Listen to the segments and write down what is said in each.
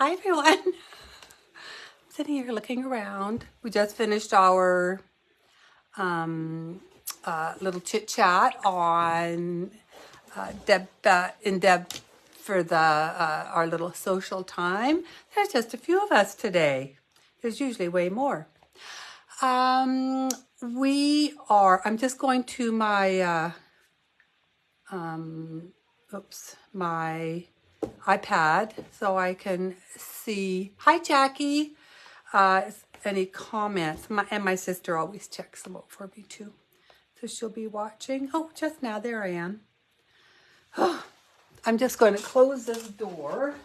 Hi everyone. I'm sitting here looking around. We just finished our little chit chat on Deb for the our little social time. There's just a few of us today. There's usually way more. I'm just going to my my iPad so I can see. Hi, Jackie. Any comments? My sister always checks them out for me too. So she'll be watching. Oh, just now, there I am. Oh, I'm just going to close this door.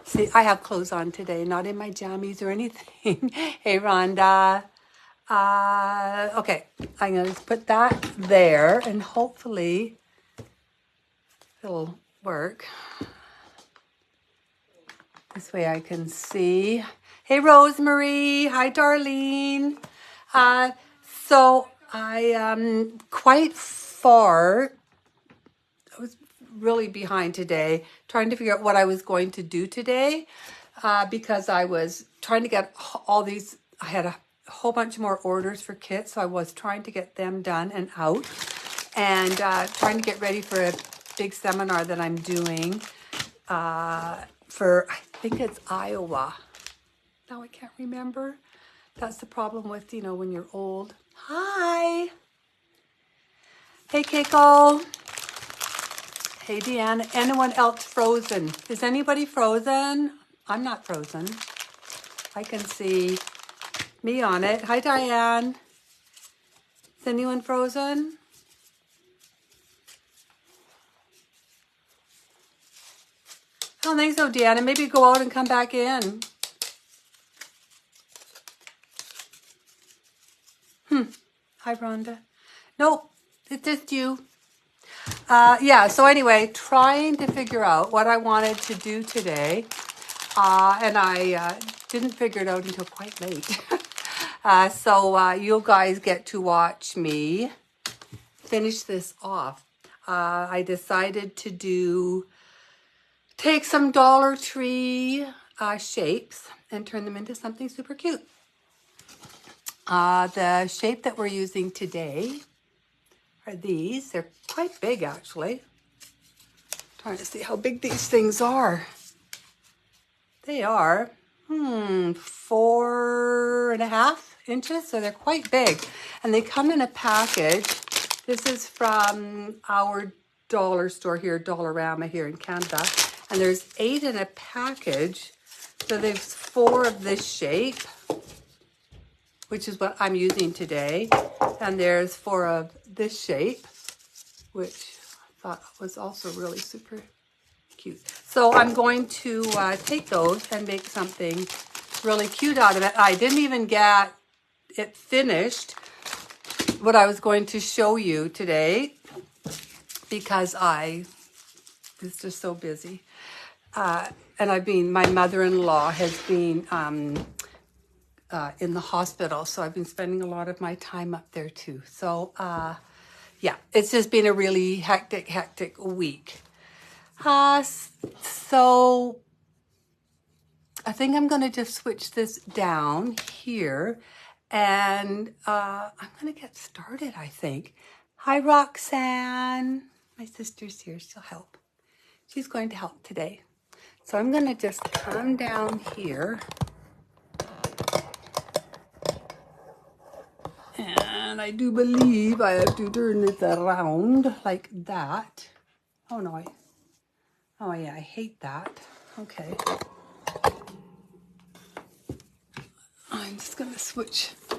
See, I have clothes on today, not in my jammies or anything. Hey, Rhonda. Okay, I'm going to put that there and hopefully it'll work. This way I can see. Hey, Rosemary. Hi, Darlene. So I am quite far. I was really behind today, trying to figure out what I was going to do today because I was trying to get all these. I had a whole bunch more orders for kits, so I was trying to get them done and out, and trying to get ready for a big seminar that I'm doing for, I think it's Iowa. Now I can't remember. That's the problem with, when you're old. Hi. Hey, Keiko. Hey, Deanna. Anyone else frozen? Is anybody frozen? I'm not frozen. I can see me on it. Hi, Diane. Is anyone frozen? I don't think so, Deanna. Maybe go out and come back in. Hi, Rhonda. Nope, it's just you. So anyway, trying to figure out what I wanted to do today. And I didn't figure it out until quite late. So you guys get to watch me finish this off. I decided to take some Dollar Tree shapes and turn them into something super cute. The shape that we're using today are these. They're quite big, actually. Trying to see how big these things are. They are 4.5 inches, so they're quite big. And they come in a package. This is from our dollar store here, Dollarama here in Canada. And there's 8 in a package. So there's 4 of this shape, which is what I'm using today. And there's 4 of this shape, which I thought was also really super cute. So I'm going to take those and make something really cute out of it. I didn't even get it finished, what I was going to show you today, because I was just so busy. And my mother-in-law has been in the hospital, so I've been spending a lot of my time up there too. So it's just been a really hectic week. So I think I'm going to just switch this down here and I'm going to get started, I think. Hi, Roxanne. My sister's here. She'll help. She's going to help today. So I'm going to just come down here. And I do believe I have to turn it around like that. Oh, no. Oh, yeah, I hate that. Okay. I'm just going to switch. I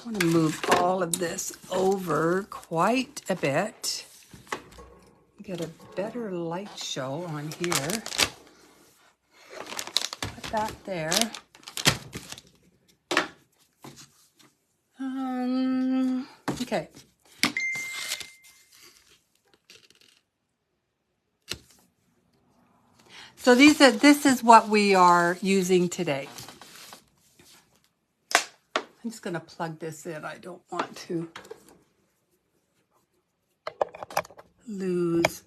want to move all of this over quite a bit. Get a better light show on here. Put that there. Okay. So this is what we are using today. I'm just going to plug this in. I don't want to lose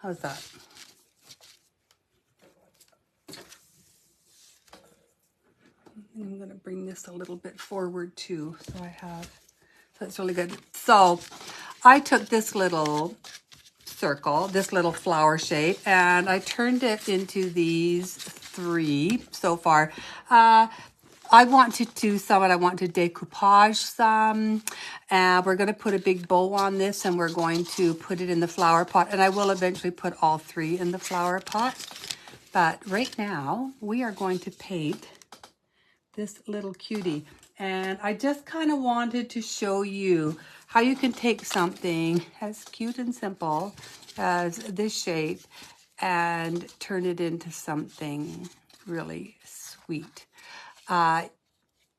How's that? I'm going to bring this a little bit forward too. So that's really good. So I took this little circle, this little flower shape, and I turned it into these 3 so far. I want to do some, and I want to decoupage some. And we're going to put a big bow on this, and we're going to put it in the flower pot. And I will eventually put all 3 in the flower pot. But right now, we are going to paint this little cutie. And I just kind of wanted to show you how you can take something as cute and simple as this shape and turn it into something really sweet.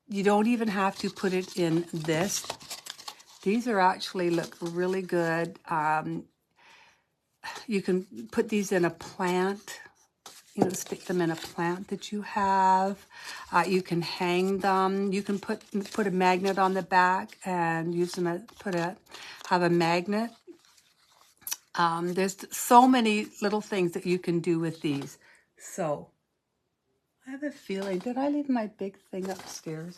You don't even have to put it in this. These are actually look really good. You can put these in a plant, you know, stick them in a plant that you have. You can hang them. You can put a magnet on the back and use them as, have a magnet. There's so many little things that you can do with these. So I have a feeling, did I leave my big thing upstairs?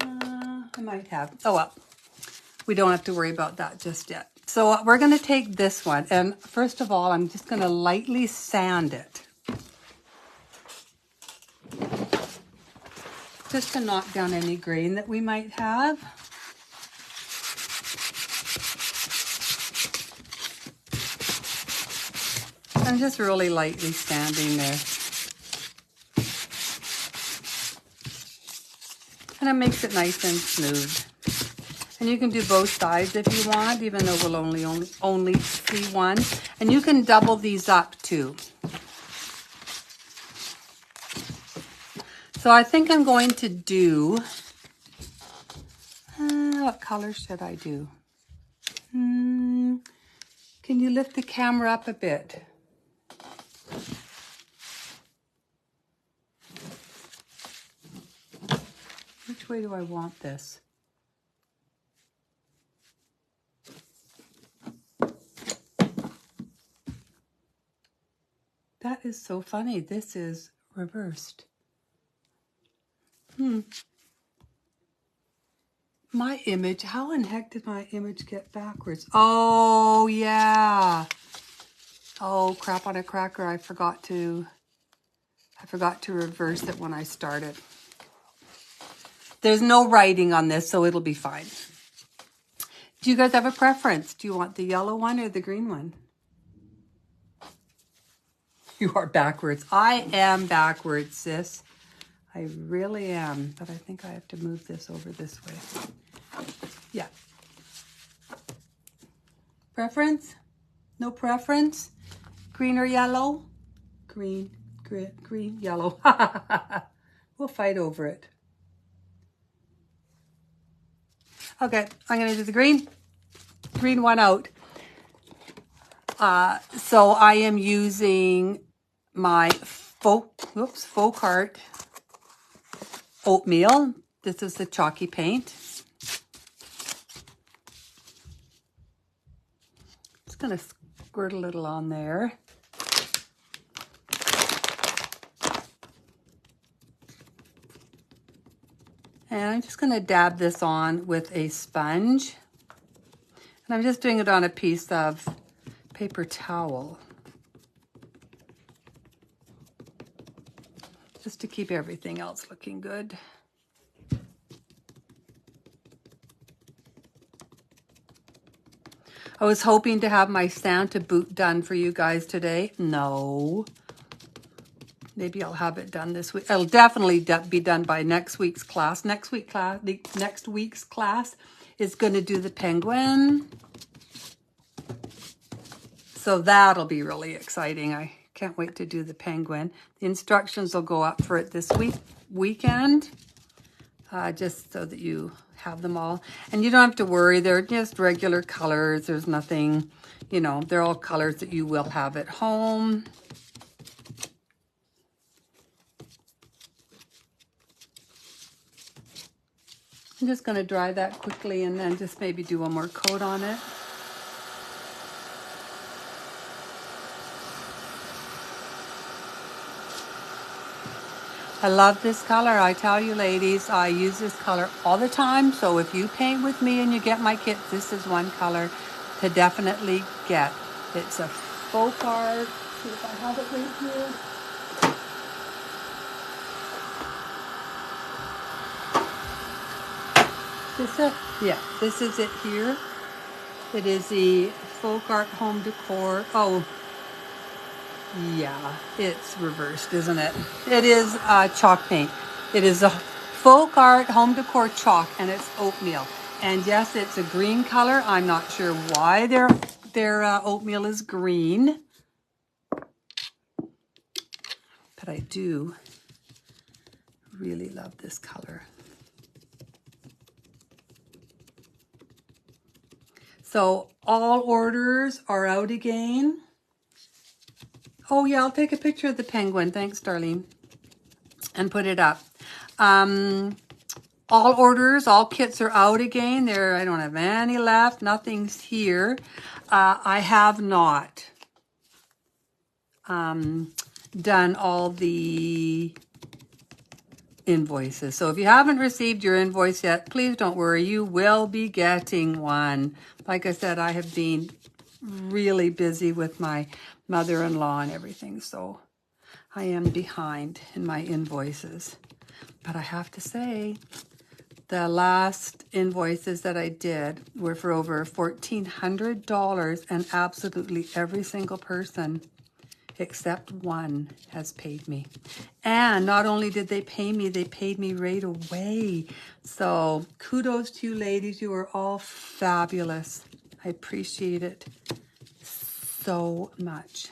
I might have. Oh well, we don't have to worry about that just yet. So we're going to take this one, and first of all, I'm just going to lightly sand it. Just to knock down any grain that we might have. I'm just really lightly sanding this. And it makes it nice and smooth. And you can do both sides if you want, even though we'll only see one. And you can double these up too. So I think I'm going to do, what color should I do? Can you lift the camera up a bit? Which way do I want this? That is so funny. This is reversed. My image, how in heck did my image get backwards? Oh, yeah. Oh, crap on a cracker. I forgot to reverse it when I started. There's no writing on this, so it'll be fine. Do you guys have a preference? Do you want the yellow one or the green one? You are backwards. I am backwards, sis. I really am, but I think I have to move this over this way. Yeah. Preference? No preference? Green or yellow? Green, yellow. We'll fight over it. Okay, I'm going to do the green one out. So I am using my Folk Art oatmeal. This is the chalky paint. Just going to squirt a little on there. And I'm just going to dab this on with a sponge. And I'm just doing it on a piece of paper towel. Just to keep everything else looking good. I was hoping to have my Santa boot done for you guys today. No. Maybe I'll have it done this week. It'll definitely be done by next week's class. Next week's class is going to do the penguin. So that'll be really exciting. I can't wait to do the penguin. The instructions will go up for it this weekend, just so that you have them all. And you don't have to worry. They're just regular colors. There's nothing, you know, they're all colors that you will have at home. I'm just going to dry that quickly and then just maybe do one more coat on it. I love this color. I tell you, ladies, I use this color all the time. So if you paint with me and you get my kit, this is one color to definitely get. It's a faux art. See if I have it right here. This it? Yeah, this is it here. It is the folk art home decor. Oh, yeah, it's reversed, isn't it? It is chalk paint. It is a folk art home decor chalk, and it's oatmeal. And yes, it's a green color. I'm not sure why their oatmeal is green, but I do really love this color. So all orders are out again. Oh yeah, I'll take a picture of the penguin. Thanks, Darlene. And put it up. All orders, all kits are out again. I don't have any left. Nothing's here. I have not done all the invoices. So if you haven't received your invoice yet, please don't worry. You will be getting one. Like I said, I have been really busy with my mother-in-law and everything. So I am behind in my invoices. But I have to say, the last invoices that I did were for over $1,400, and absolutely every single person except one has paid me. And not only did they pay me, they paid me right away. So kudos to you ladies. You are all fabulous. I appreciate it so much.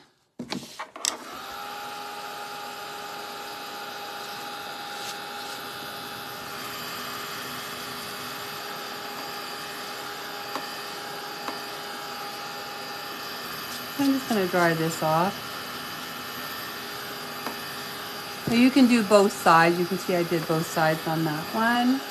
I'm just going to dry this off. Now you can do both sides. You can see I did both sides on that one.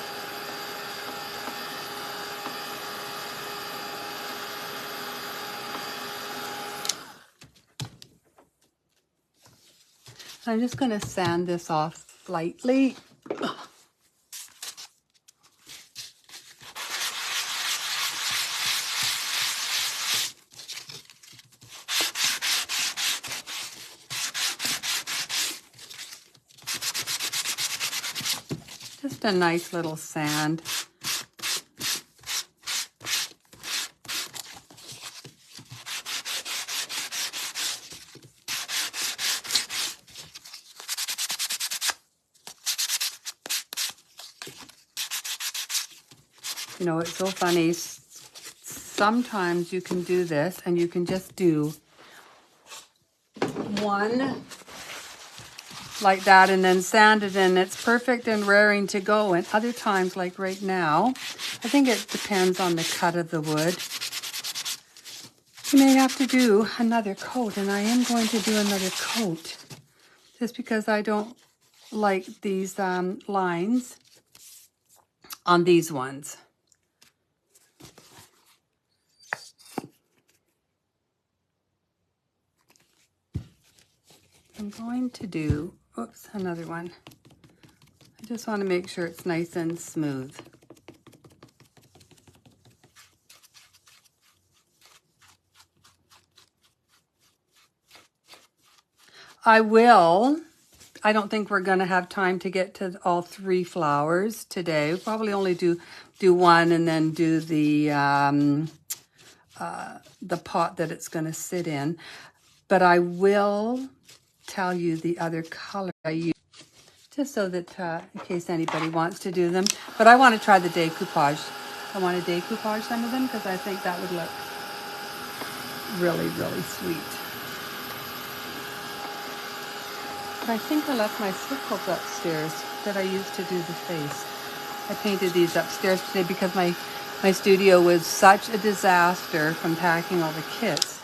I'm just going to sand this off lightly. Just a nice little sand. You know, it's so funny. Sometimes you can do this and you can just do one like that and then sand it in. It's perfect and raring to go. And other times, like right now, I think it depends on the cut of the wood. You may have to do another coat, and I am going to do another coat just because I don't like these lines on these ones. I'm going to do, oops, another one. I just want to make sure it's nice and smooth. I don't think we're going to have time to get to all 3 flowers today. We'll probably only do one and then do the pot that it's going to sit in. But I will tell you the other color I use, just so that in case anybody wants to do them. But I want to try the decoupage. I want to decoupage some of them because I think that would look really, really sweet. But I think I left my circles upstairs that I used to do the face. I painted these upstairs today because my studio was such a disaster from packing all the kits.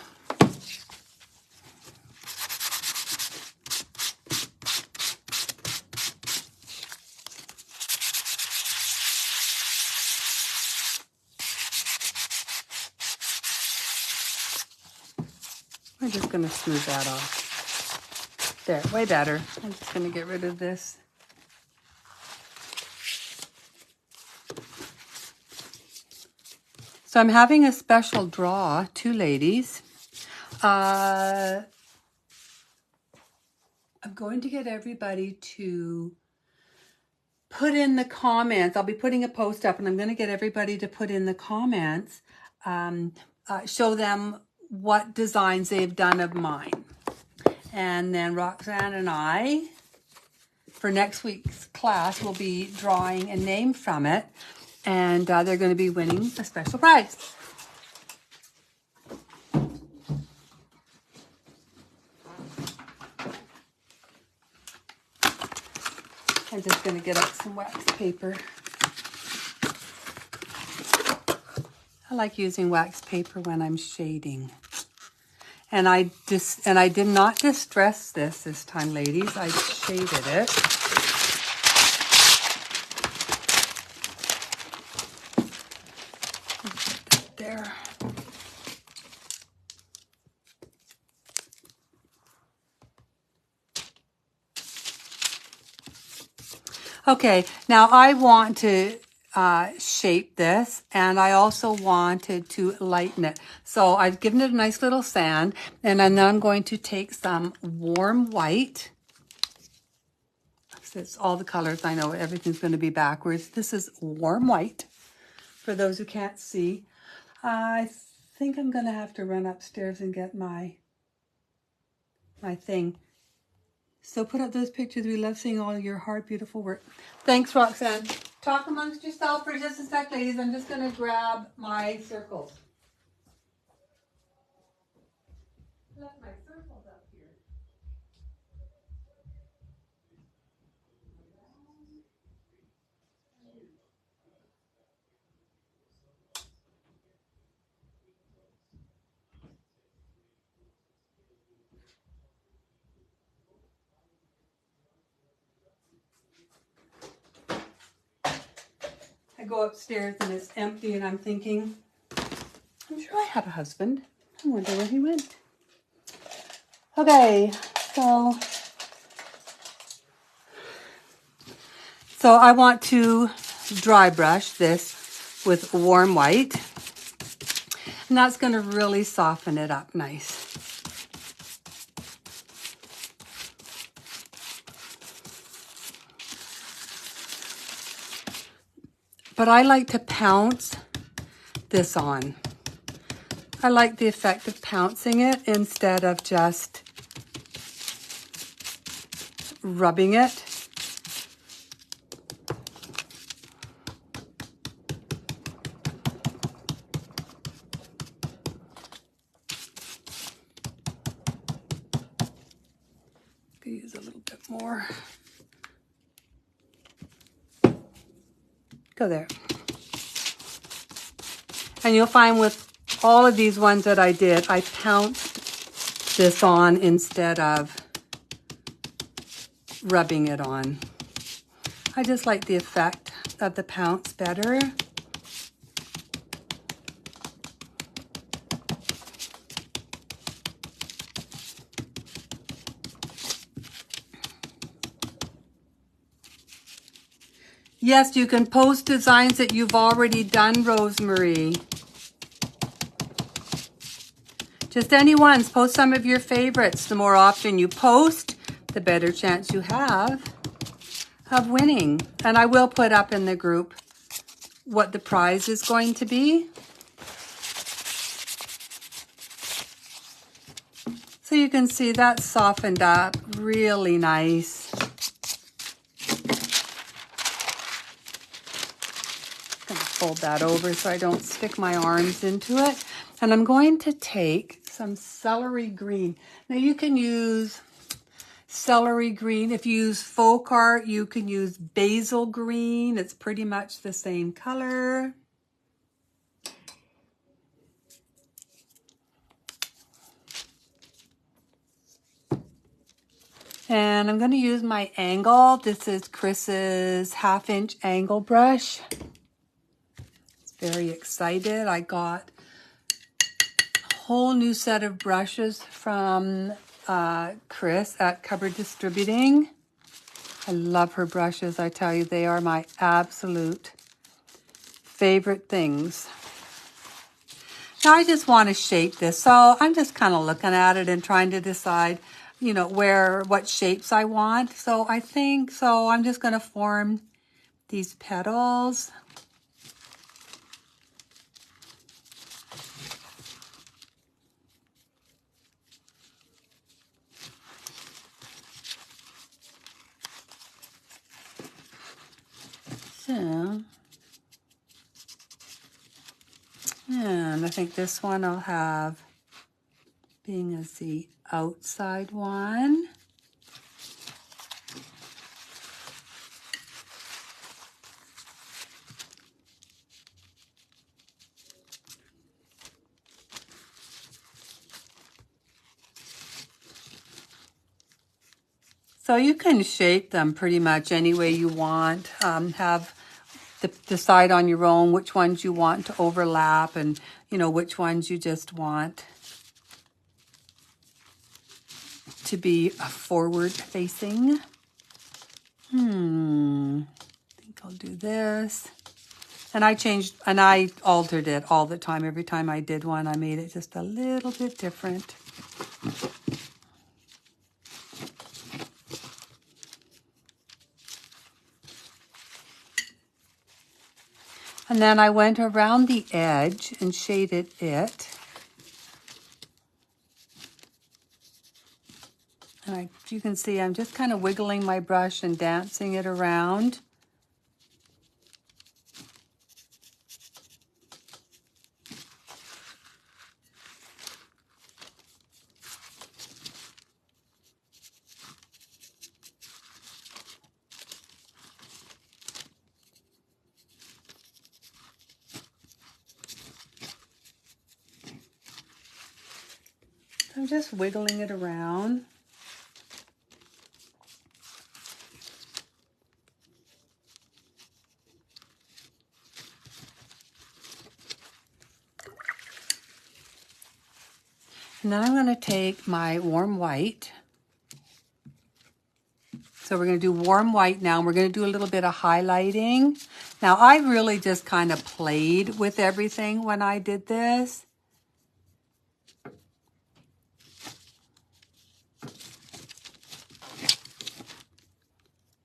I'm just going to smooth that off. There, way better. I'm just going to get rid of this So I'm having a special draw, 2 ladies. I'm going to get everybody to put in the comments. I'll be putting a post up, and I'm going to get everybody to put in the comments, show them what designs they've done of mine. And then Roxanne and I, for next week's class, will be drawing a name from it, and they're going to be winning a special prize. I'm just going to get out some wax paper. I like using wax paper when I'm shading. And I did not distress this time, ladies. I shaded it. There. Okay, now I want to shape this, and I also wanted to lighten it. So I've given it a nice little sand, and then I'm going to take some warm white. It's all the colors. I know everything's going to be backwards. This is warm white, for those who can't see. I think I'm going to have to run upstairs and get my thing. So put up those pictures. We love seeing all your hard, beautiful work. Thanks, Roxanne. Talk amongst yourself for just a sec, ladies. I'm just going to grab my circles. Left my circles up here. I go upstairs and it's empty, and I'm thinking, I'm sure I have a husband. I wonder where he went. Okay, so I want to dry brush this with warm white, and that's going to really soften it up nice. But I like to pounce this on. I like the effect of pouncing it instead of just rubbing it. Could use a little bit more. Go there. And you'll find with all of these ones that I did, I pounced this on instead of rubbing it on. I just like the effect of the pounce better. Yes, you can post designs that you've already done, Rosemary. Just any ones. Post some of your favorites. The more often you post, the better chance you have of winning. And I will put up in the group what the prize is going to be. So you can see that softened up really nice. Fold that over so I don't stick my arms into it. And I'm going to take some celery green. Now you can use celery green. If you use folk art, you can use basil green. It's pretty much the same color. And I'm going to use my angle. This is Chris's 1/2-inch angle brush. Very excited. I got a whole new set of brushes from Chris at Cupboard Distributing. I love her brushes. I tell you, they are my absolute favorite things. Now I just want to shape this. So I'm just kind of looking at it and trying to decide, you know, what shapes I want. So I think, so I'm just going to form these petals. So, and I think this one I'll have being as the outside one. So you can shape them pretty much any way you want. Decide on your own which ones you want to overlap and, you know, which ones you just want to be forward facing. I think I'll do this. And I altered it all the time. Every time I did one, I made it just a little bit different. And then I went around the edge and shaded it. And you can see I'm just kind of wiggling my brush and dancing it around. I'm just wiggling it around. And then I'm going to take my warm white. So we're going to do warm white now, and we're going to do a little bit of highlighting. Now, I really just kind of played with everything when I did this.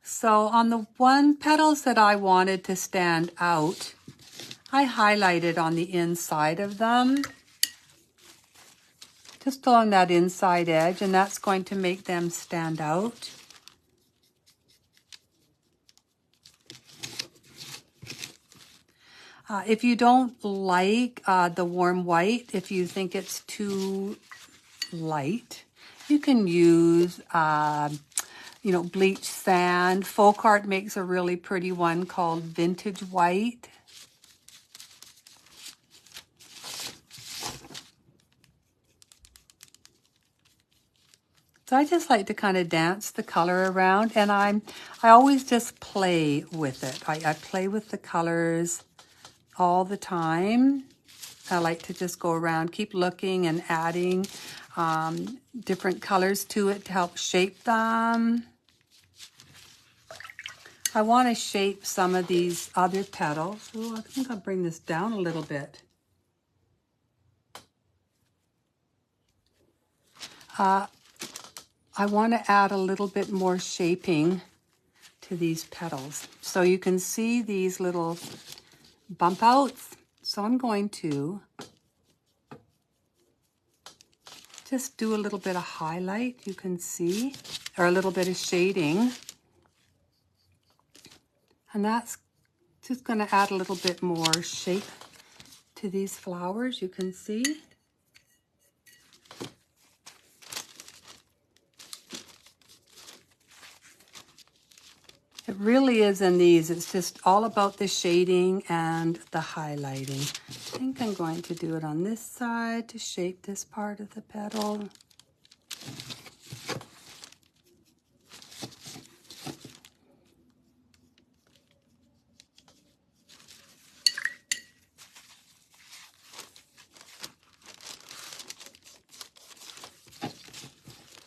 So on the petals that I wanted to stand out, I highlighted on the inside of them, just along that inside edge, and that's going to make them stand out. If you don't like the warm white, if you think it's too light, you can use you know, bleached sand. Folk Art makes a really pretty one called Vintage White. So I just like to kind of dance the color around, and I always just play with it. I play with the colors all the time. I like to just go around, keep looking and adding different colors to it to help shape them. I want to shape some of these other petals. Oh, I think I'll bring this down a little bit. I want to add a little bit more shaping to these petals. So you can see these little bump outs. So I'm going to just do a little bit of highlight, you can see, or a little bit of shading. And that's just going to add a little bit more shape to these flowers, you can see. It really is in these. It's just all about the shading and the highlighting. I think I'm going to do it on this side to shape this part of the petal.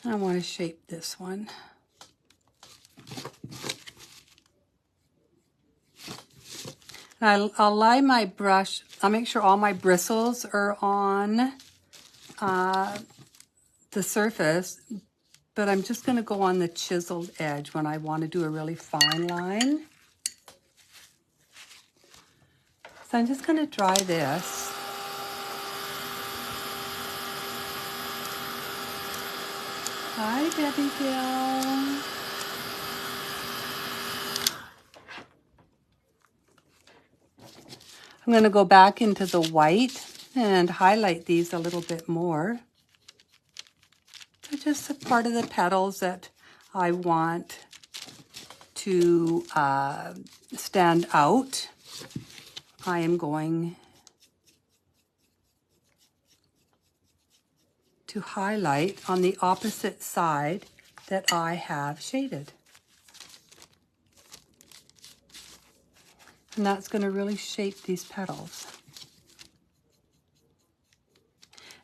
I want to shape this one. I'll lie my brush, I'll make sure all my bristles are on the surface, but I'm just going to go on the chiseled edge when I want to do a really fine line. So I'm just going to dry this. Hi, Debbie Gill. I'm going to go back into the white and highlight these a little bit more. They're just a part of the petals that I want to stand out. I am going to highlight on the opposite side that I have shaded. And that's going to really shape these petals.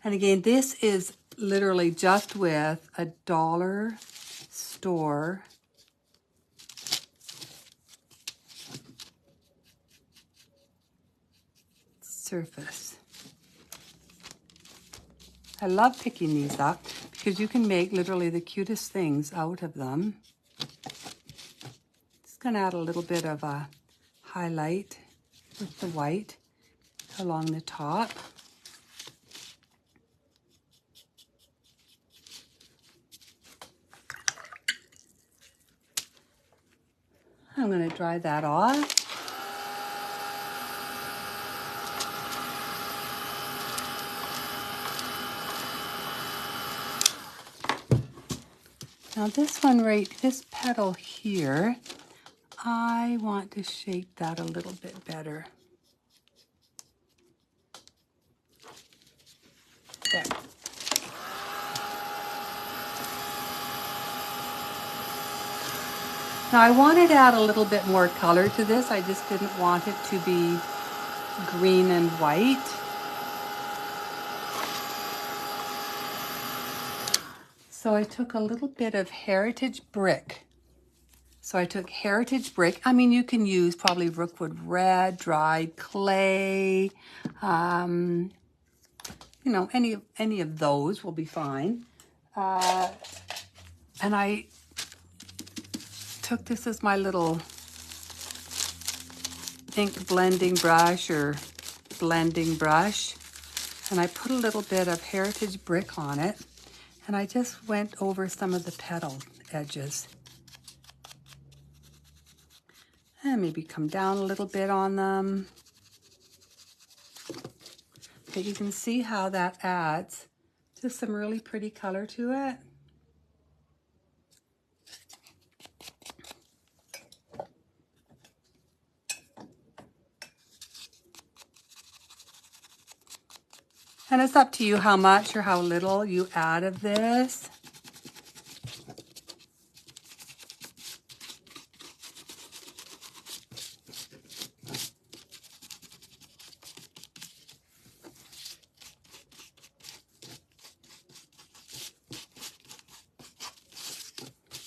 And again, this is literally just with a dollar store surface. I love picking these up because you can make literally the cutest things out of them. Just going to add a little bit of a highlight with the white along the top. I'm going to dry that off. Now this one this petal here, I want to shape that a little bit better. There. Now I wanted to add a little bit more color to this. I just didn't want it to be green and white. So I took a little bit of Heritage Brick. I mean, you can use probably Rookwood Red, dried clay, you know, any of those will be fine. And I took this as my little ink blending brush or blending brush, and I put a little bit of Heritage Brick on it, and I just went over some of the petal edges. And maybe come down a little bit on them. But you can see how that adds just some really pretty color to it. And it's up to you how much or how little you add of this.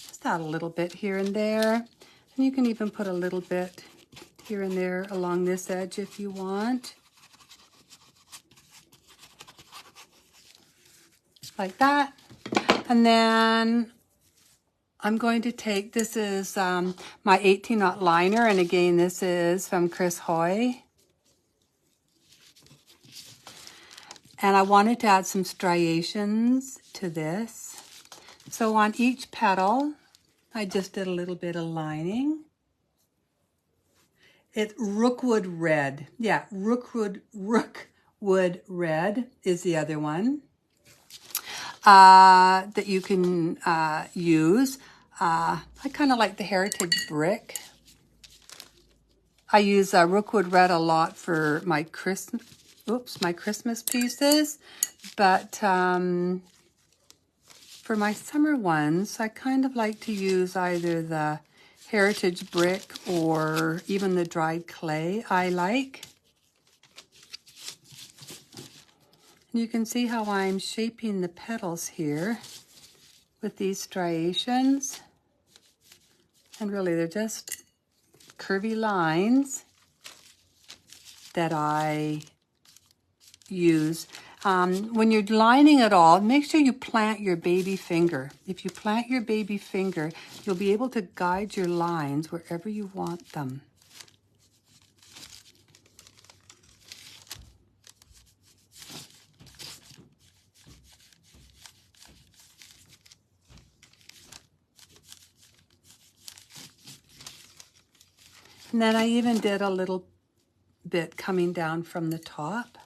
Just add a little bit here and there. And you can even put a little bit here and there along this edge if you want. Like that. And then I'm going to take, this is my 18-aught liner, and again, this is from Chris Hoy. And I wanted to add some striations to this. So on each petal, I just did a little bit of lining. It's Rookwood Red. Yeah, Rookwood Red is the other one that you can use. I kind of like the Heritage Brick. I use Rookwood Red a lot for my Christmas pieces, but for my summer ones, I kind of like to use either the Heritage Brick or even the dried clay I like. And you can see how I'm shaping the petals here with these striations. And really, they're just curvy lines. that I use. When you're lining it all, make sure you plant your baby finger. If you plant your baby finger, you'll be able to guide your lines wherever you want them. And then I even did a little bit coming down from the top.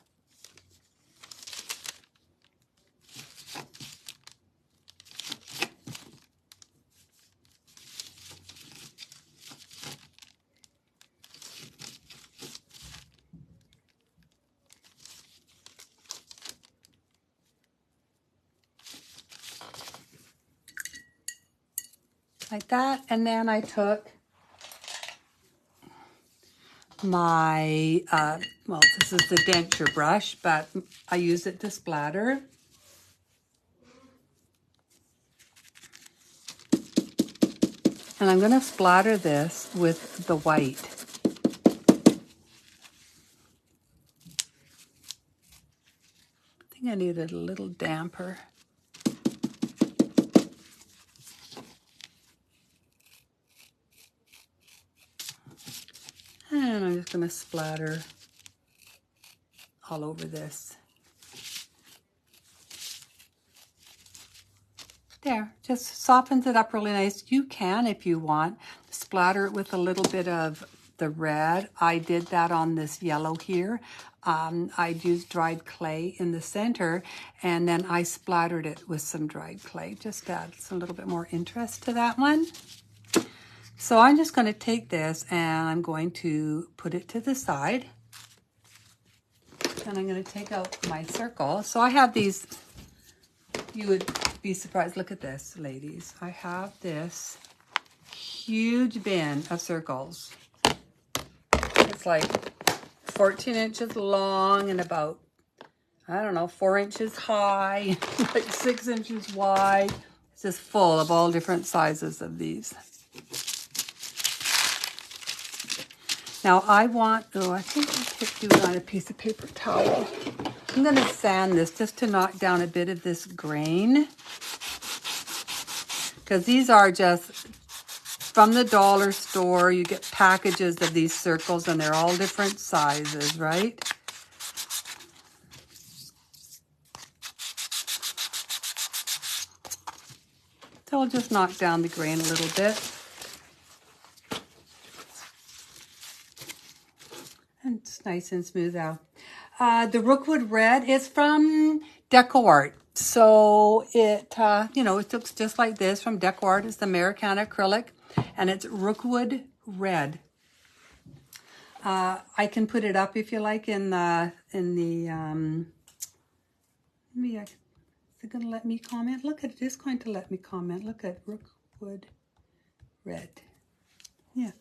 Like that. And then I took my, well, this is the denture brush, but I use it to splatter. And I'm going to splatter this with the white. I think I need it a little damper. And I'm just going to splatter all over this. There, just softens it up really nice. You can, if you want, splatter it with a little bit of the red. I did that on this yellow here. I'd used dried clay in the center, and then I splattered it with some dried clay. Just adds a little bit more interest to that one. So I'm just going to take this and I'm going to put it to the side. And I'm going to take out my circle. So I have these, you would be surprised. Look at this, ladies. I have this huge bin of circles. It's like 14 inches long and about, I don't know, 4 inches high, like 6 inches wide. It's just full of all different sizes of these. Now I want, I think I could do it on a piece of paper towel. I'm going to sand this just to knock down a bit of this grain. Because these are just from the dollar store. You get packages of these circles and they're all different sizes, right? So I'll just knock down the grain a little bit. And it's nice and smooth out. The Rookwood Red is from DecoArt. So it, it looks just like this from DecoArt. It's the Americana acrylic, and it's Rookwood Red. I can put it up if you like in the is it going to let me comment? Look at it. It's going to let me comment. Look at Rookwood Red. Yeah.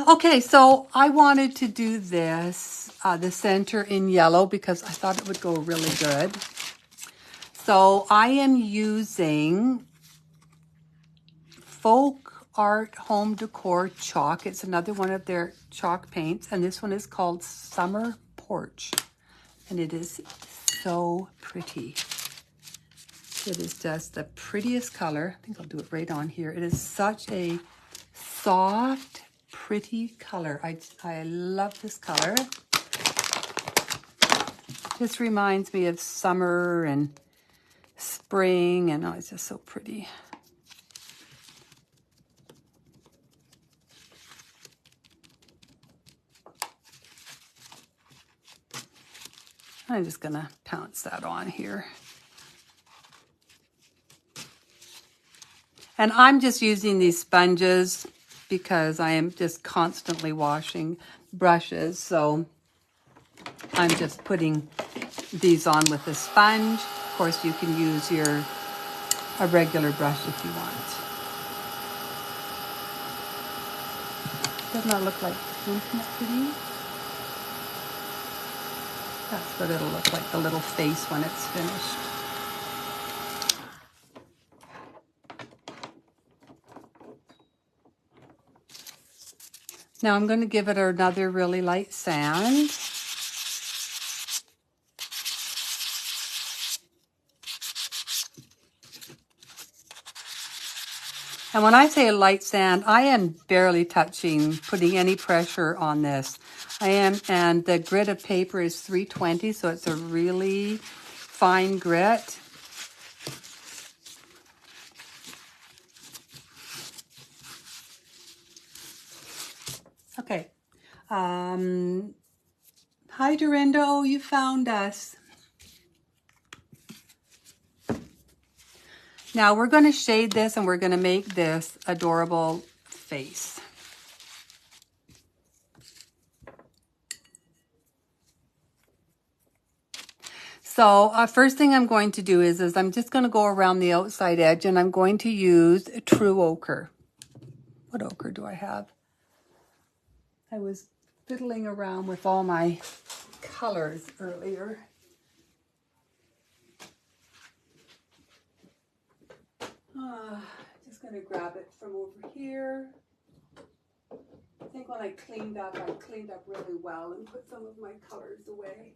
Okay, so I wanted to do this, the center in yellow, because I thought it would go really good. So I am using Folk Art Home Decor chalk. It's another one of their chalk paints, and this one is called Summer Porch. And it is so pretty. It is just the prettiest color. I think I'll do it right on here. It is such a soft, pretty color. I love this color. Just reminds me of summer and spring, and oh, it's just so pretty. I'm just gonna pounce that on here. And I'm just using these sponges because I am just constantly washing brushes. So I'm just putting these on with a sponge. Of course, you can use a regular brush if you want. Doesn't that look like, isn't that pretty? That's what it'll look like, the little face when it's finished. Now I'm going to give it another really light sand. And when I say a light sand, I am barely putting any pressure on this. And the grit of paper is 320, so it's a really fine grit. Okay. Hi, Dorinda. Oh, you found us. Now we're going to shade this and we're going to make this adorable face. So first thing I'm going to do is I'm just going to go around the outside edge and I'm going to use True Ochre. What ochre do I have? I was fiddling around with all my colors earlier. Just going to grab it from over here. I think when I cleaned up really well and put some of my colors away.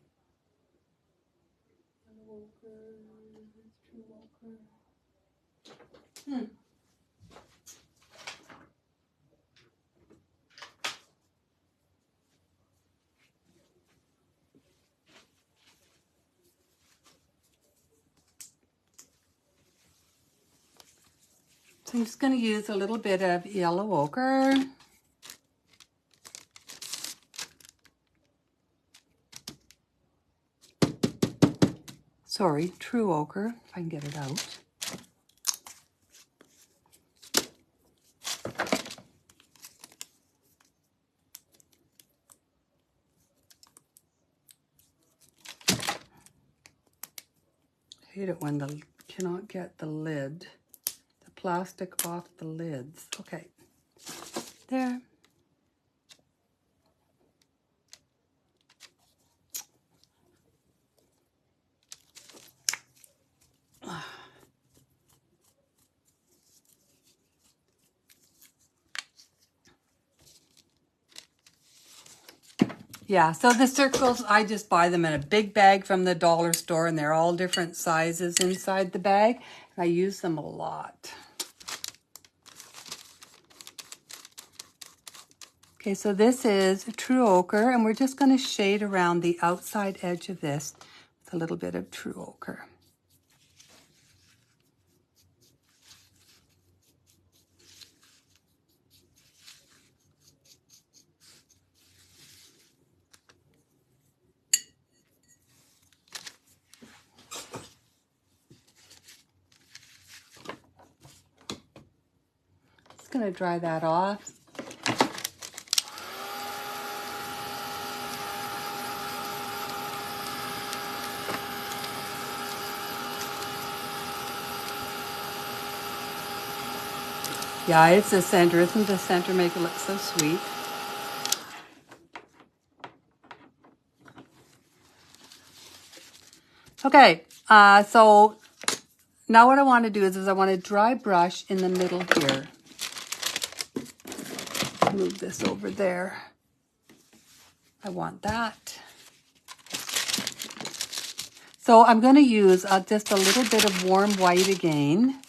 So I'm just going to use a little bit of yellow ochre. Sorry, True Ochre, if I can get it out. I hate it when you cannot get the lid, the plastic off the lids. Okay, there. Yeah, so the circles, I just buy them in a big bag from the dollar store, and they're all different sizes inside the bag. And I use them a lot. Okay, so this is True Ochre, and we're just going to shade around the outside edge of this with a little bit of True Ochre. Just going to dry that off. Yeah, it's the center. Isn't the center make it look so sweet? Okay, so now what I want to do is I want to dry brush in the middle here. Move this over there. I want that. So I'm going to use just a little bit of warm white again.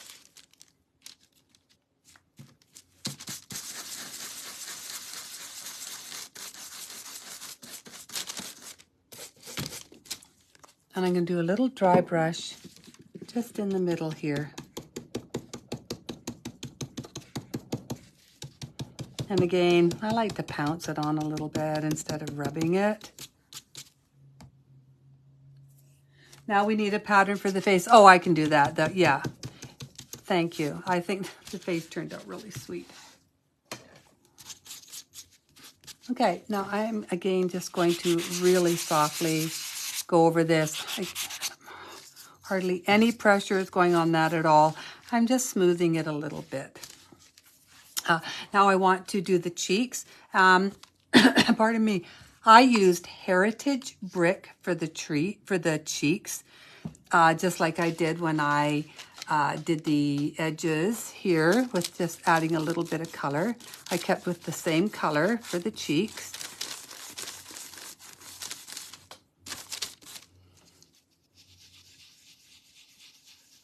And I'm going to do a little dry brush just in the middle here. And again, I like to pounce it on a little bit instead of rubbing it. Now we need a pattern for the face. Oh, I can do that. Yeah. Thank you. I think the face turned out really sweet. Okay, now I'm again just going to really softly go over this. Hardly any pressure is going on that at all. I'm just smoothing it a little bit. Now I want to do the cheeks. Pardon me. I used Heritage Brick for the cheeks, just like I did when I did the edges here with just adding a little bit of color. I kept with the same color for the cheeks.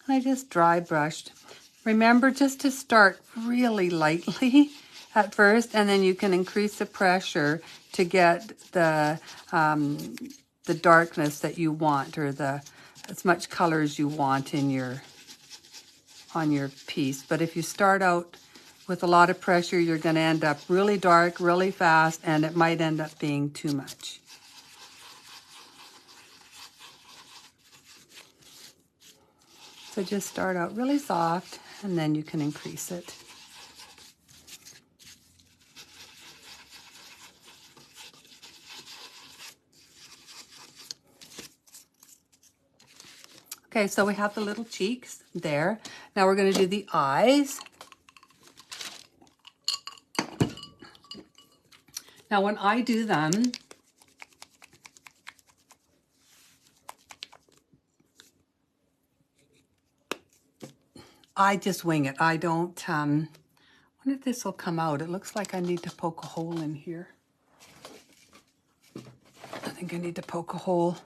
I just dry brushed. Remember just to start really lightly at first, and then you can increase the pressure to get the darkness that you want, or as much color as you want in on your piece. But if you start out with a lot of pressure, you're going to end up really dark, really fast, and it might end up being too much. So just start out really soft, and then you can increase it. Okay, so we have the little cheeks there. Now we're going to do the eyes. Now when I do them, I just wing it. I don't, I wonder if this will come out. It looks like I need to poke a hole in here. I think I need to poke a hole.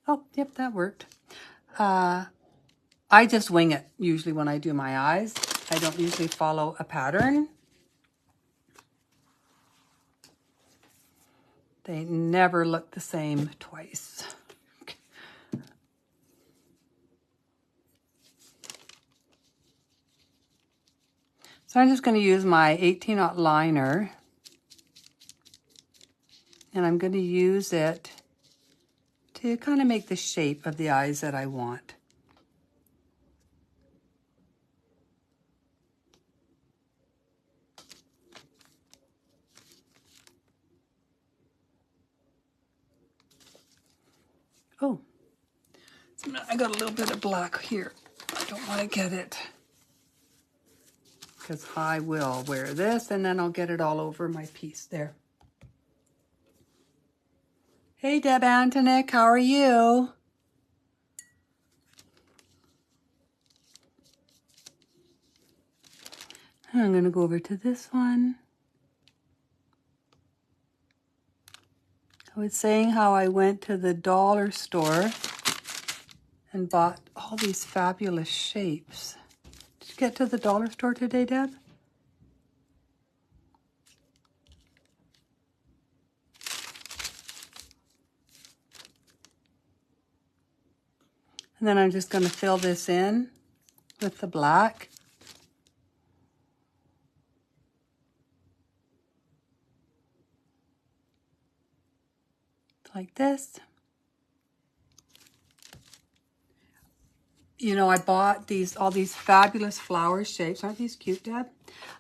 Oh, yep, that worked. I just wing it usually when I do my eyes. I don't usually follow a pattern. They never look the same twice. So I'm just going to use my 18-aught liner, and I'm going to use it to kind of make the shape of the eyes that I want. Oh, I got a little bit of black here. I don't want to get it, because I will wear this and then I'll get it all over my piece there. Hey, Deb Antonick, how are you? I'm going to go over to this one. I was saying how I went to the dollar store and bought all these fabulous shapes. Did you get to the dollar store today, Deb? And then I'm just going to fill this in with the black. Like this. You know, I bought all these fabulous flower shapes. Aren't these cute, Deb?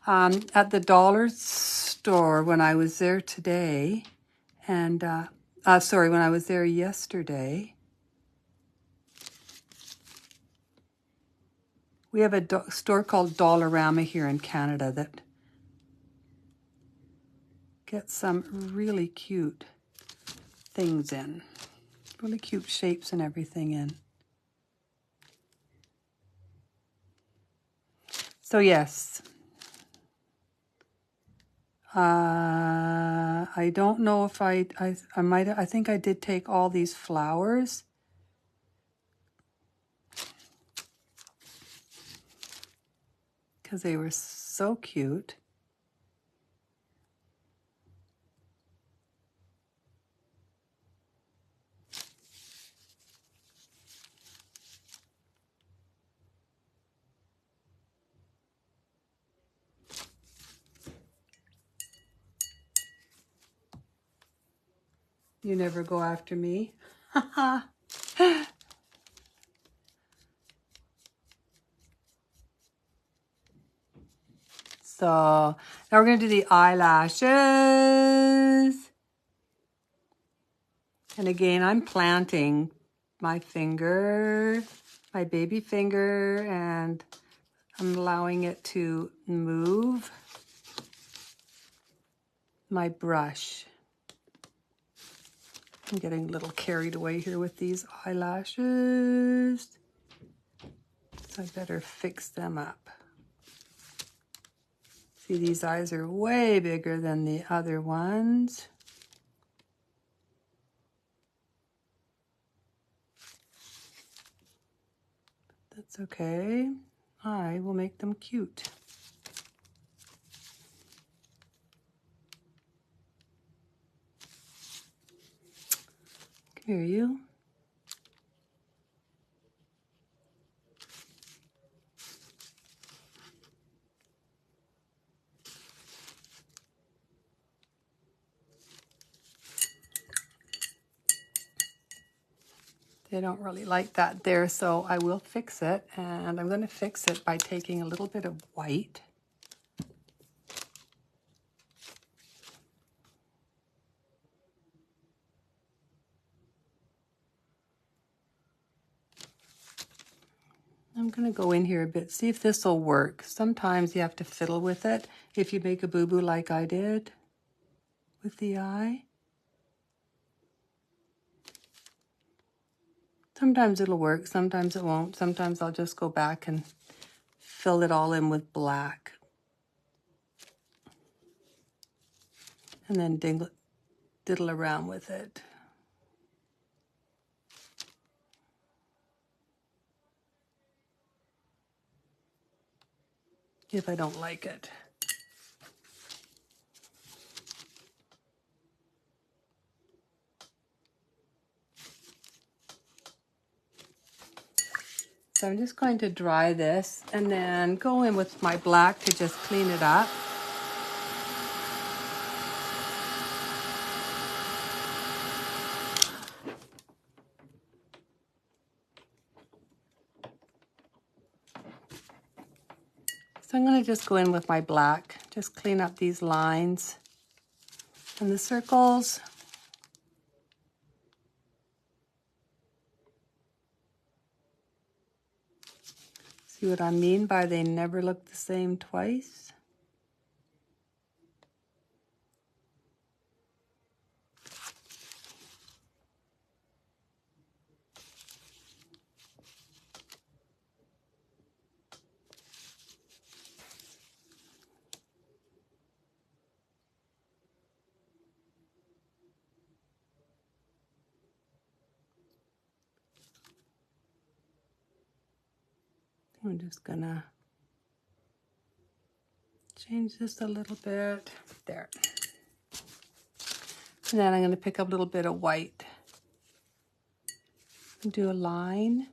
At the dollar store when I was there today. And, sorry, when I was there yesterday. We have a store called Dollarama here in Canada that gets some really cute things in. Really cute shapes and everything in. So yes, I don't know if I think I did take all these flowers. Because they were so cute. You never go after me. So now we're going to do the eyelashes. And again, I'm planting my finger, my baby finger, and I'm allowing it to move my brush. I'm getting a little carried away here with these eyelashes. So I better fix them up. See, these eyes are way bigger than the other ones. That's okay. I will make them cute. Come here, you. They don't really like that there, so I will fix it. And I'm going to fix it by taking a little bit of white. I'm going to go in here a bit, see if this will work. Sometimes you have to fiddle with it if you make a boo-boo like I did with the eye. Sometimes it'll work, sometimes it won't. Sometimes I'll just go back and fill it all in with black. And then diddle around with it. If I don't like it. So I'm just going to dry this and then go in with my black to just clean it up. So I'm going to just go in with my black, just clean up these lines and the circles. See what I mean by they never look the same twice? I'm just gonna change this a little bit. There. And then I'm gonna pick up a little bit of white and do a line.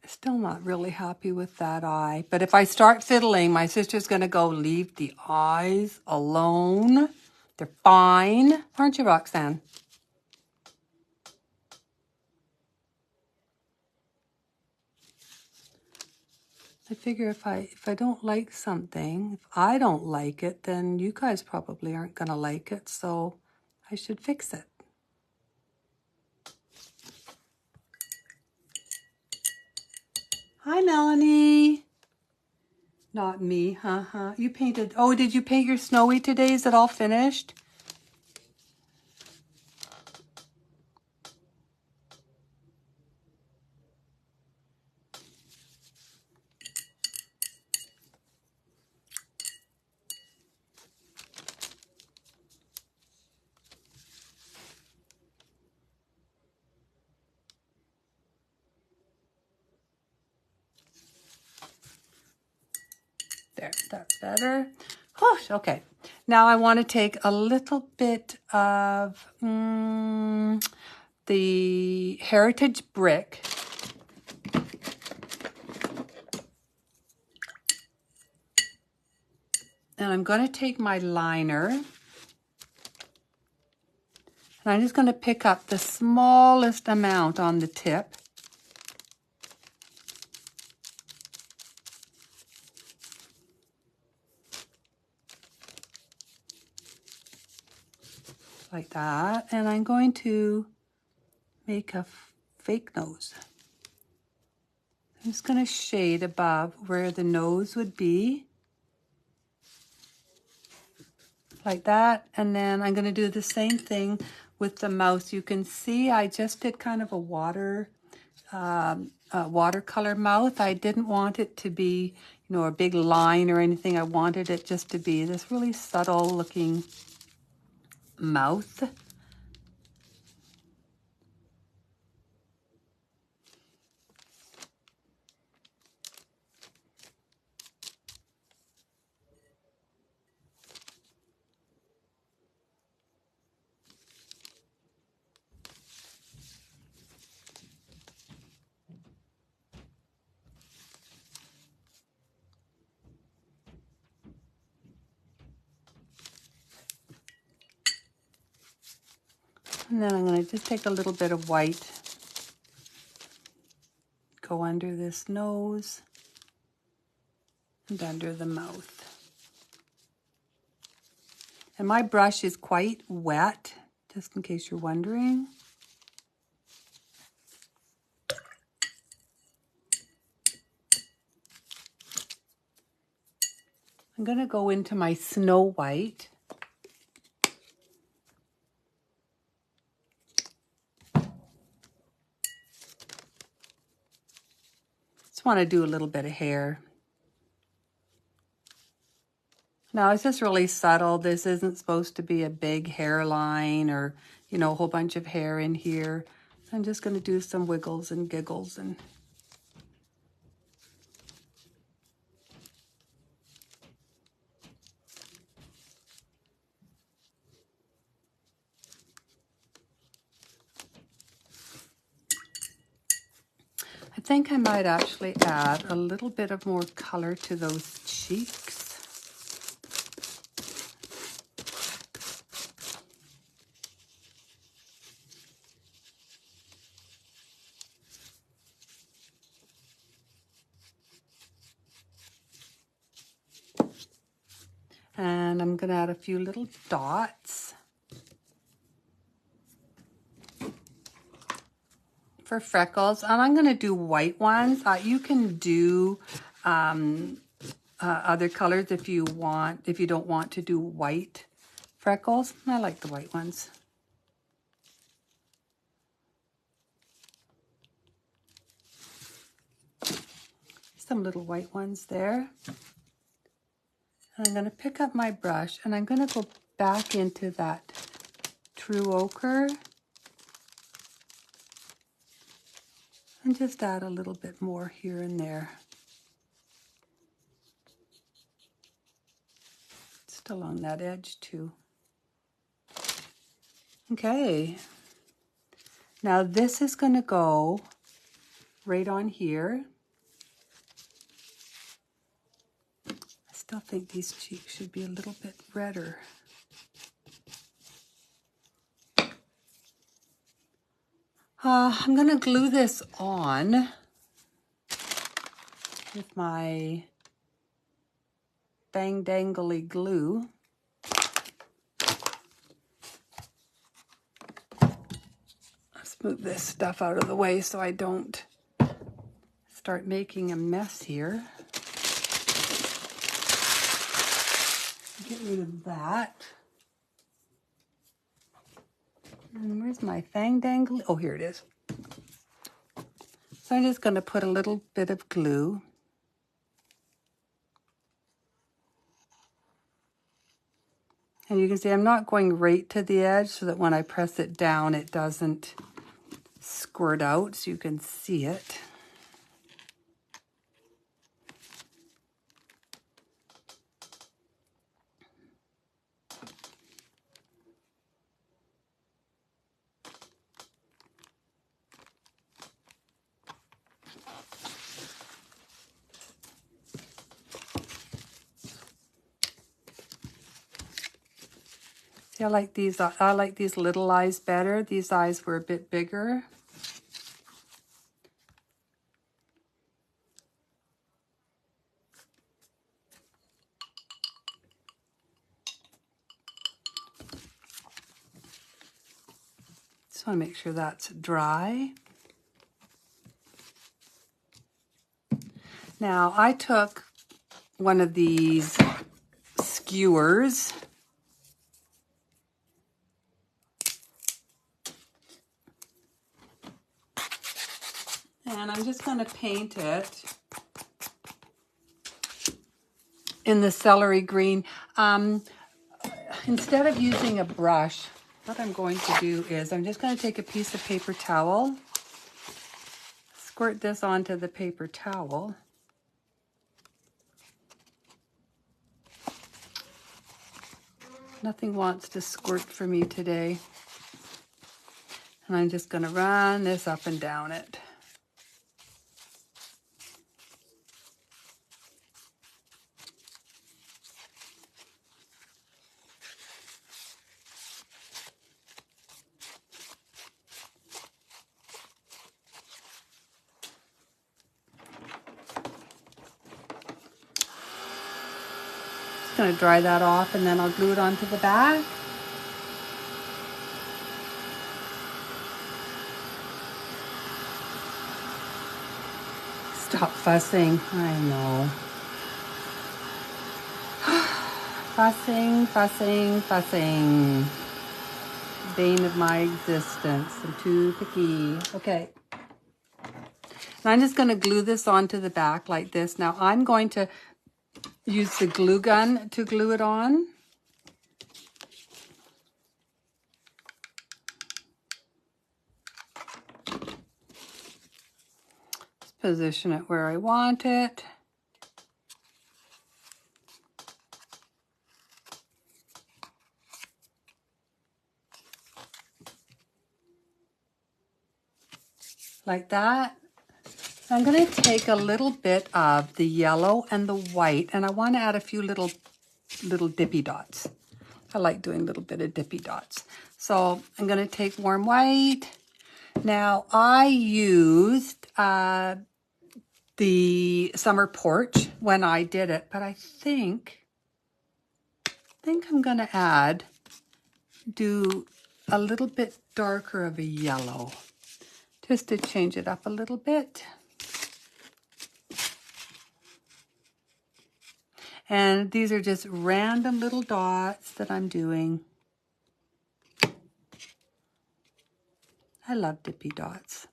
Still not really happy with that eye. But if I start fiddling, my sister's gonna go, leave the eyes alone. They're fine. Aren't you, Roxanne? I figure if I don't like something, if I don't like it, then you guys probably aren't gonna like it, so I should fix it. Hi, Melanie. Not me, You painted, oh, did you paint your snowy today? Is it all finished? There, that's better. Whoosh, okay. Now I want to take a little bit of the Heritage Brick. And I'm going to take my liner. And I'm just going to pick up the smallest amount on the tip. Like that. And I'm going to make a fake nose. I'm just going to shade above where the nose would be. Like that. And then I'm going to do the same thing with the mouth. You can see I just did kind of a watercolor mouth. I didn't want it to be, you know, a big line or anything. I wanted it just to be this really subtle looking mouth. And then I'm going to just take a little bit of white, go under this nose and under the mouth. And my brush is quite wet, just in case you're wondering. I'm going to go into my Snow White. Just want to do a little bit of hair. Now, it's just really subtle. This isn't supposed to be a big hairline or, you know, a whole bunch of hair in here. I'm just going to do some wiggles and giggles and I think I might actually add a little bit of more color to those cheeks. And I'm going to add a few little dots for freckles. And I'm going to do white ones. You can do other colors if you want, if you don't want to do white freckles. I like the white ones. Some little white ones there. And I'm going to pick up my brush and I'm going to go back into that True Ochre and just add a little bit more here and there. Just along that edge too. Okay. Now this is going to go right on here. I still think these cheeks should be a little bit redder. I'm going to glue this on with my Bang Dangly glue. Let's move this stuff out of the way so I don't start making a mess here. Get rid of that. And where's my Fang Dangly? Oh, here it is. So I'm just going to put a little bit of glue. And you can see I'm not going right to the edge so that when I press it down, it doesn't squirt out so you can see it. See, I like these little eyes better. These eyes were a bit bigger. Just want to make sure that's dry. Now, I took one of these skewers and I'm just going to paint it in the celery green. Instead of using a brush, what I'm going to do is I'm just going to take a piece of paper towel, squirt this onto the paper towel. Nothing wants to squirt for me today. And I'm just going to run this up and down it. Just going to dry that off and then I'll glue it onto the back. Stop fussing. I know. Fussing, fussing, fussing. Bane of my existence. I'm too picky. Okay. And I'm just going to glue this onto the back like this. Now I'm going to use the glue gun to glue it on. Just position it where I want it. Like that. I'm going to take a little bit of the yellow and the white, and I want to add a few little dippy dots. I like doing a little bit of dippy dots. So I'm going to take warm white. Now I used the summer porch when I did it, but I think I'm going to do a little bit darker of a yellow, just to change it up a little bit. And these are just random little dots that I'm doing. I love dippy dots.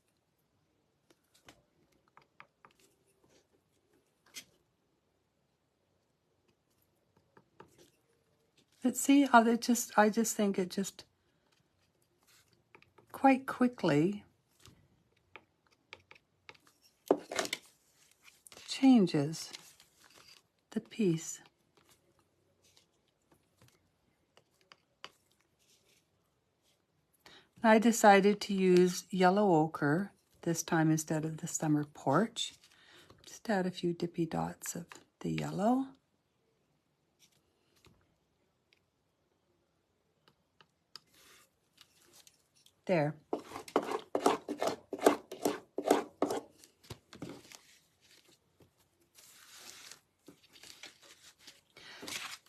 But see how I just think it just quite quickly changes the piece. I decided to use yellow ochre this time instead of the summer porch. Just add a few dippy dots of the yellow. There.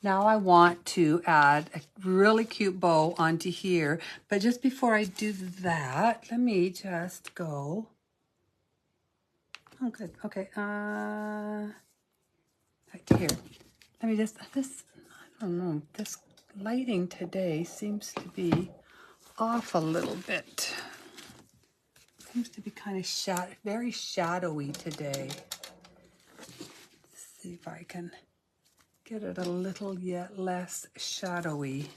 Now I want to add a really cute bow onto here, but just before I do that, let me just go. Oh, good. Okay. Right here. Let me just, I don't know, this lighting today seems to be off a little bit. Seems to be kind of very shadowy today. Let's see if I can get it a little yet less shadowy.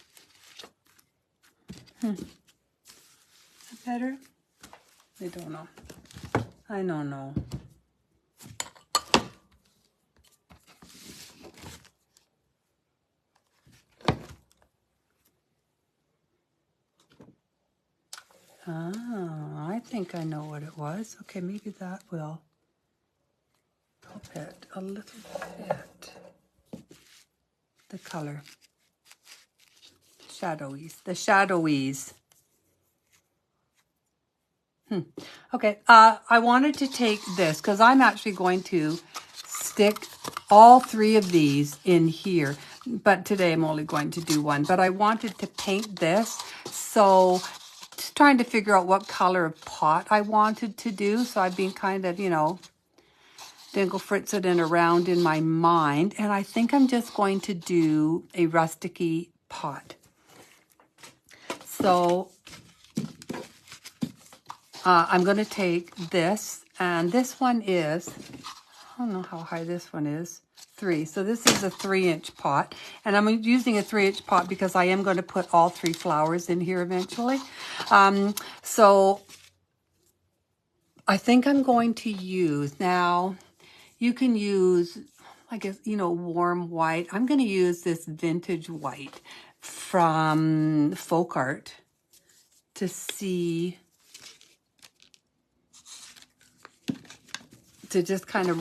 Is that better? I don't know. I don't know. Ah, I think I know what it was. Okay, maybe that will help it a little bit. The color. The shadowies. Okay, I wanted to take this because I'm actually going to stick all three of these in here. But today I'm only going to do one. But I wanted to paint this. So just trying to figure out what color of pot I wanted to do. So I've been kind of, you know, dingle fritzing around in my mind. And I think I'm just going to do a rusticy pot. So I'm going to take this, and this one is, I don't know how high this one is, 3. So this is a 3-inch pot, and I'm using a 3-inch pot because I am going to put all 3 flowers in here eventually. So I think I'm going to use, now you can use, I guess, you know, warm white. I'm going to use this vintage white from Folk Art to see, to just kind of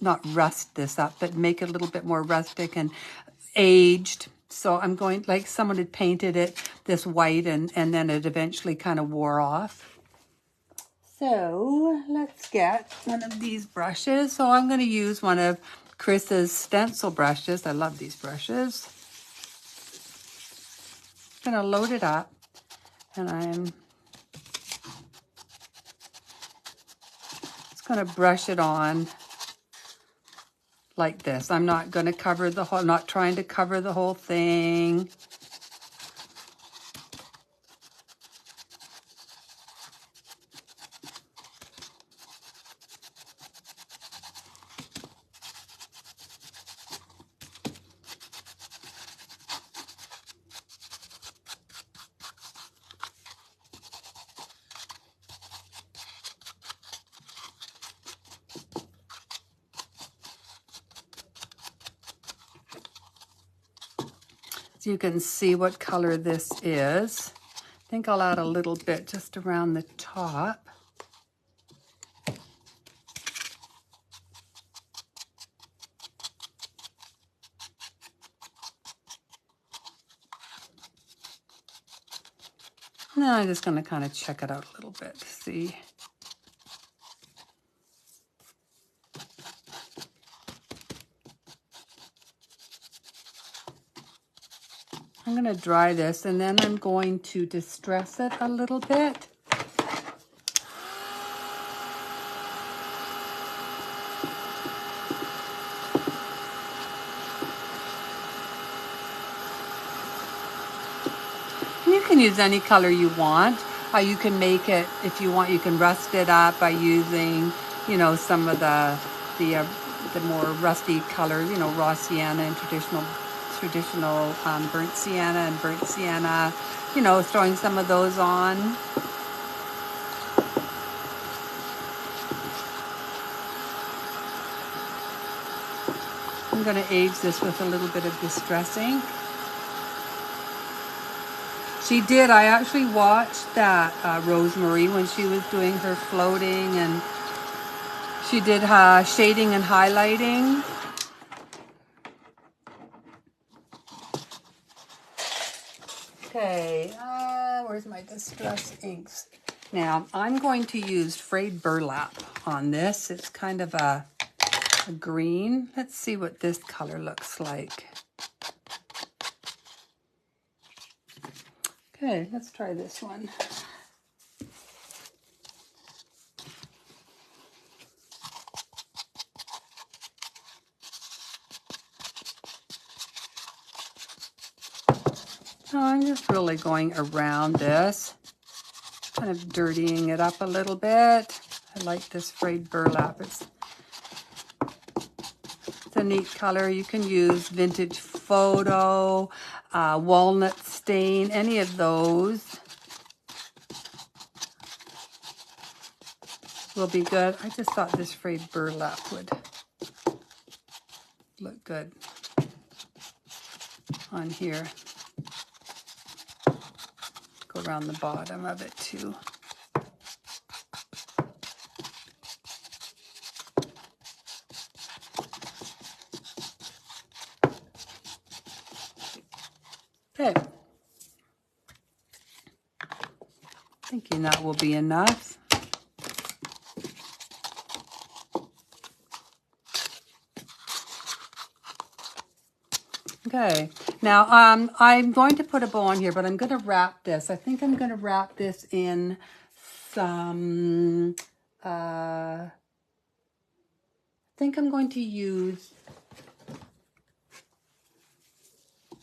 not rust this up, but make it a little bit more rustic and aged. So I'm going, like someone had painted it this white and then it eventually kind of wore off. So let's get one of these brushes. So I'm going to use one of Chris's stencil brushes. I love these brushes. I'm going to load it up, and I'm just going to brush it on like this. I'm not going to cover the whole, not trying to cover the whole thing. So you can see what color this is. I think I'll add a little bit just around the top. Now I'm just going to kind of check it out a little bit to see. I'm going to dry this, and then I'm going to distress it a little bit. You can use any color you want. You can make it, if you want, you can rust it up by using, you know, some of the more rusty colors, you know, raw sienna and traditional burnt sienna, you know, throwing some of those on. I'm going to age this with a little bit of Distress ink. She did. I actually watched that Rosemary when she was doing her floating, and she did shading and highlighting. Okay, where's my Distress inks? Now, I'm going to use frayed burlap on this. It's kind of a green. Let's see what this color looks like. Okay, let's try this one. So I'm just really going around this, kind of dirtying it up a little bit. I like this frayed burlap. It's a neat color. You can use Vintage Photo, Walnut Stain, any of those will be good. I just thought this frayed burlap would look good on here. Go around the bottom of it too. Okay. Thinking that will be enough. Okay, now I'm going to put a bow on here, but I'm going to wrap this. I think I'm going to wrap this in some, I think I'm going to use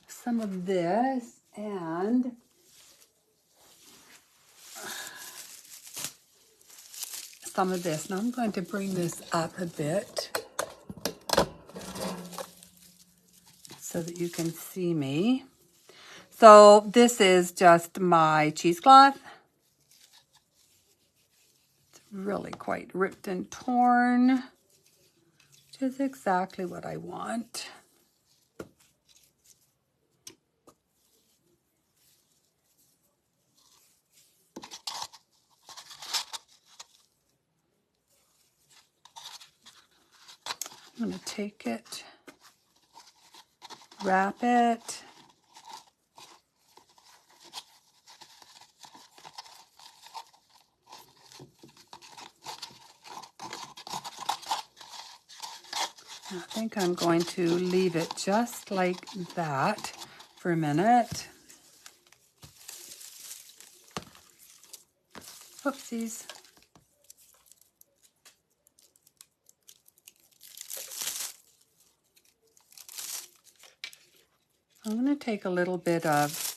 some of this and some of this. Now I'm going to bring this up a bit so that you can see me. So this is just my cheesecloth. It's really quite ripped and torn, which is exactly what I want. I'm going to take it, wrap it. I think I'm going to leave it just like that for a minute. Oopsies. I'm going to take a little bit of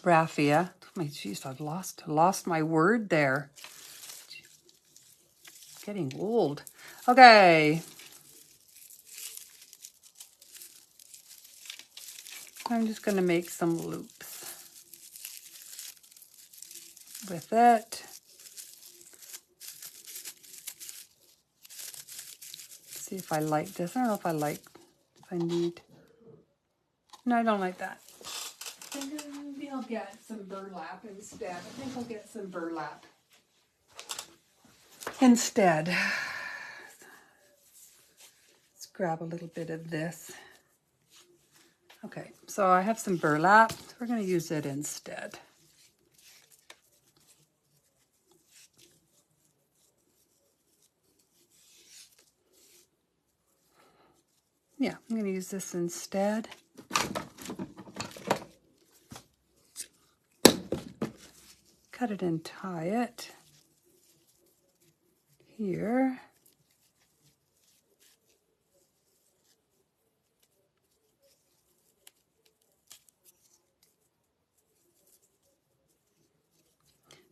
raffia. My geez, I've lost my word there. Getting old. Okay. I'm just going to make some loops with it. See if I like this. I don't know if I like, if I need. No, I don't like that. Maybe I'll get some burlap instead. I think I'll get some burlap instead. Let's grab a little bit of this. Okay, so I have some burlap. We're going to use it instead. Yeah, I'm going to use this instead. Cut it and tie it here.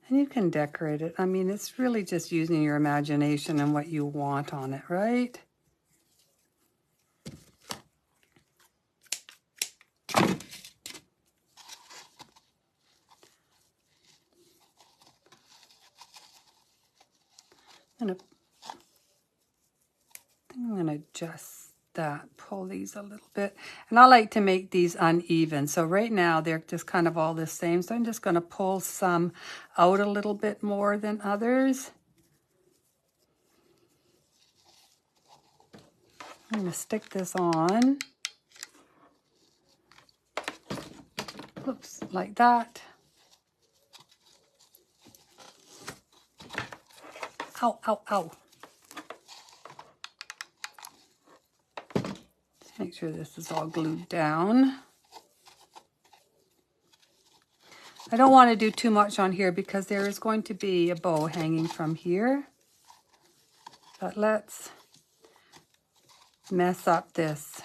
And you can decorate it. I mean, it's really just using your imagination and what you want on it, right? I'm going to adjust that, pull these a little bit. And I like to make these uneven. So right now they're just kind of all the same. So I'm just going to pull some out a little bit more than others. I'm going to stick this on. Oops, like that. Ow, ow, ow. Make sure this is all glued down. I don't want to do too much on here because there is going to be a bow hanging from here. But let's mess up this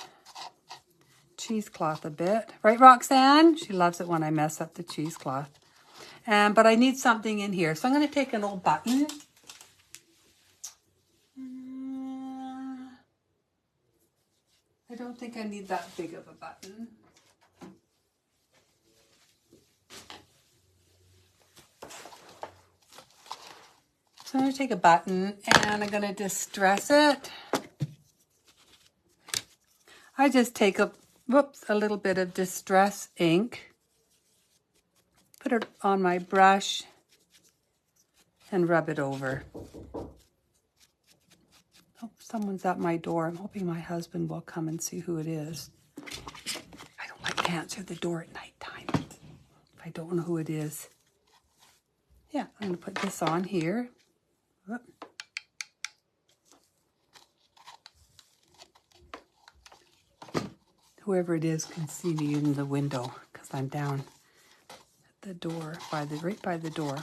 cheesecloth a bit. Right, Roxanne? She loves it when I mess up the cheesecloth. But I need something in here. So I'm going to take an old button. I don't think I need that big of a button. So I'm going to take a button and I'm going to distress it. I just take a little bit of distress ink, put it on my brush and rub it over. Oops. Someone's at my door. I'm hoping my husband will come and see who it is. I don't like to answer the door at nighttime if I don't know who it is. Yeah, I'm going to put this on here. Whoop. Whoever it is can see me in the window because I'm down at the door, right by the door.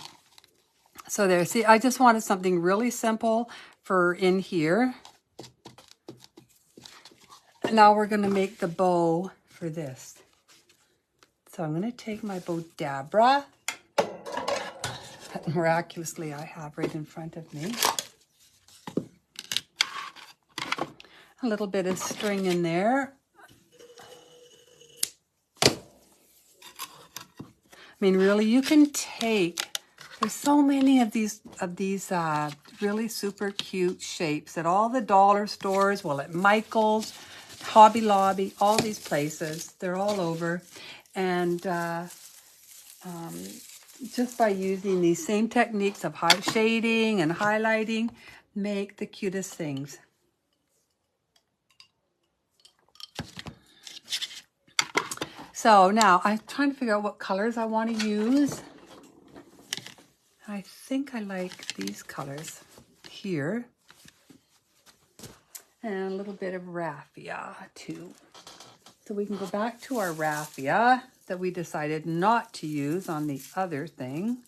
So there, see, I just wanted something really simple for in here. Now we're going to make the bow for this. So I'm going to take my bow Dabra that miraculously I have right in front of me. A little bit of string in there. I mean, really, you can take, there's so many of these really super cute shapes at all the dollar stores, well, at Michael's, Hobby Lobby, all these places. They're all over. And just by using these same techniques of high shading and highlighting, make the cutest things. So now I'm trying to figure out what colors I want to use. I think I like these colors here. And a little bit of raffia too. So we can go back to our raffia that we decided not to use on the other thing.